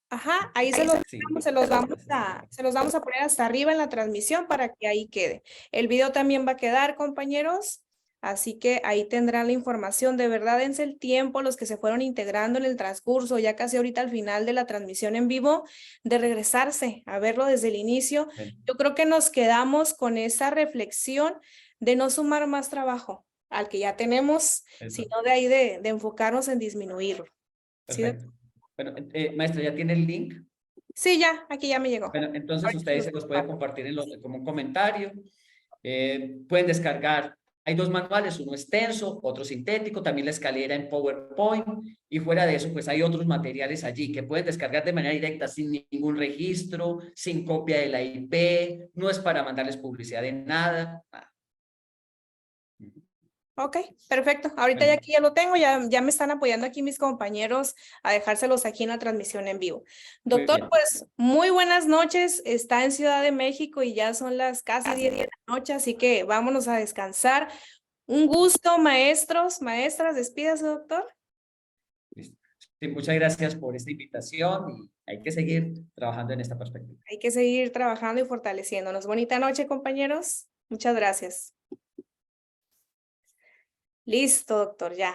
Speaker 1: Ajá, ahí se
Speaker 2: Sí.
Speaker 1: se los vamos a poner hasta arriba en la transmisión para que ahí quede. El video también va a quedar, compañeros, así que ahí tendrán la información. De verdad, dense el tiempo, los que se fueron integrando en el transcurso, ya casi ahorita al final de la transmisión en vivo, de regresarse a verlo desde el inicio.
Speaker 2: Bueno,
Speaker 1: Yo creo que nos quedamos con esa reflexión de no sumar más trabajo al que ya tenemos,
Speaker 2: eso.
Speaker 1: sino de ahí de enfocarnos en disminuirlo. ¿Sí?
Speaker 2: Perfecto. Bueno, maestro, ¿ya tiene el link?
Speaker 1: Sí, ya, aquí ya me llegó.
Speaker 2: Bueno, entonces
Speaker 1: Ahorita se
Speaker 2: ustedes
Speaker 1: los
Speaker 2: se los pueden
Speaker 1: comparto.
Speaker 2: compartir como un comentario. Pueden descargar. Hay dos manuales, uno extenso, otro sintético, también la escalera en PowerPoint, y fuera de eso, pues hay otros materiales allí que pueden descargar de manera directa sin ningún registro, sin copia de la IP, no es para mandarles publicidad de nada.
Speaker 1: Ok, perfecto. Ahorita ya
Speaker 2: Bueno,
Speaker 1: aquí ya lo tengo, ya me están apoyando aquí mis compañeros a dejárselos aquí en la transmisión en vivo.
Speaker 2: muy
Speaker 1: Doctor,
Speaker 2: bien.
Speaker 1: pues muy buenas noches. Está en Ciudad de México y ya son las casi 10 de la noche, así que vámonos a descansar. Un gusto, maestros, maestras, despídase, doctor.
Speaker 2: Listo. Sí, muchas gracias por esta invitación y hay que seguir trabajando en esta perspectiva.
Speaker 1: Hay que seguir trabajando y fortaleciéndonos. Bonita noche, compañeros. Muchas gracias. Listo, doctor, ya.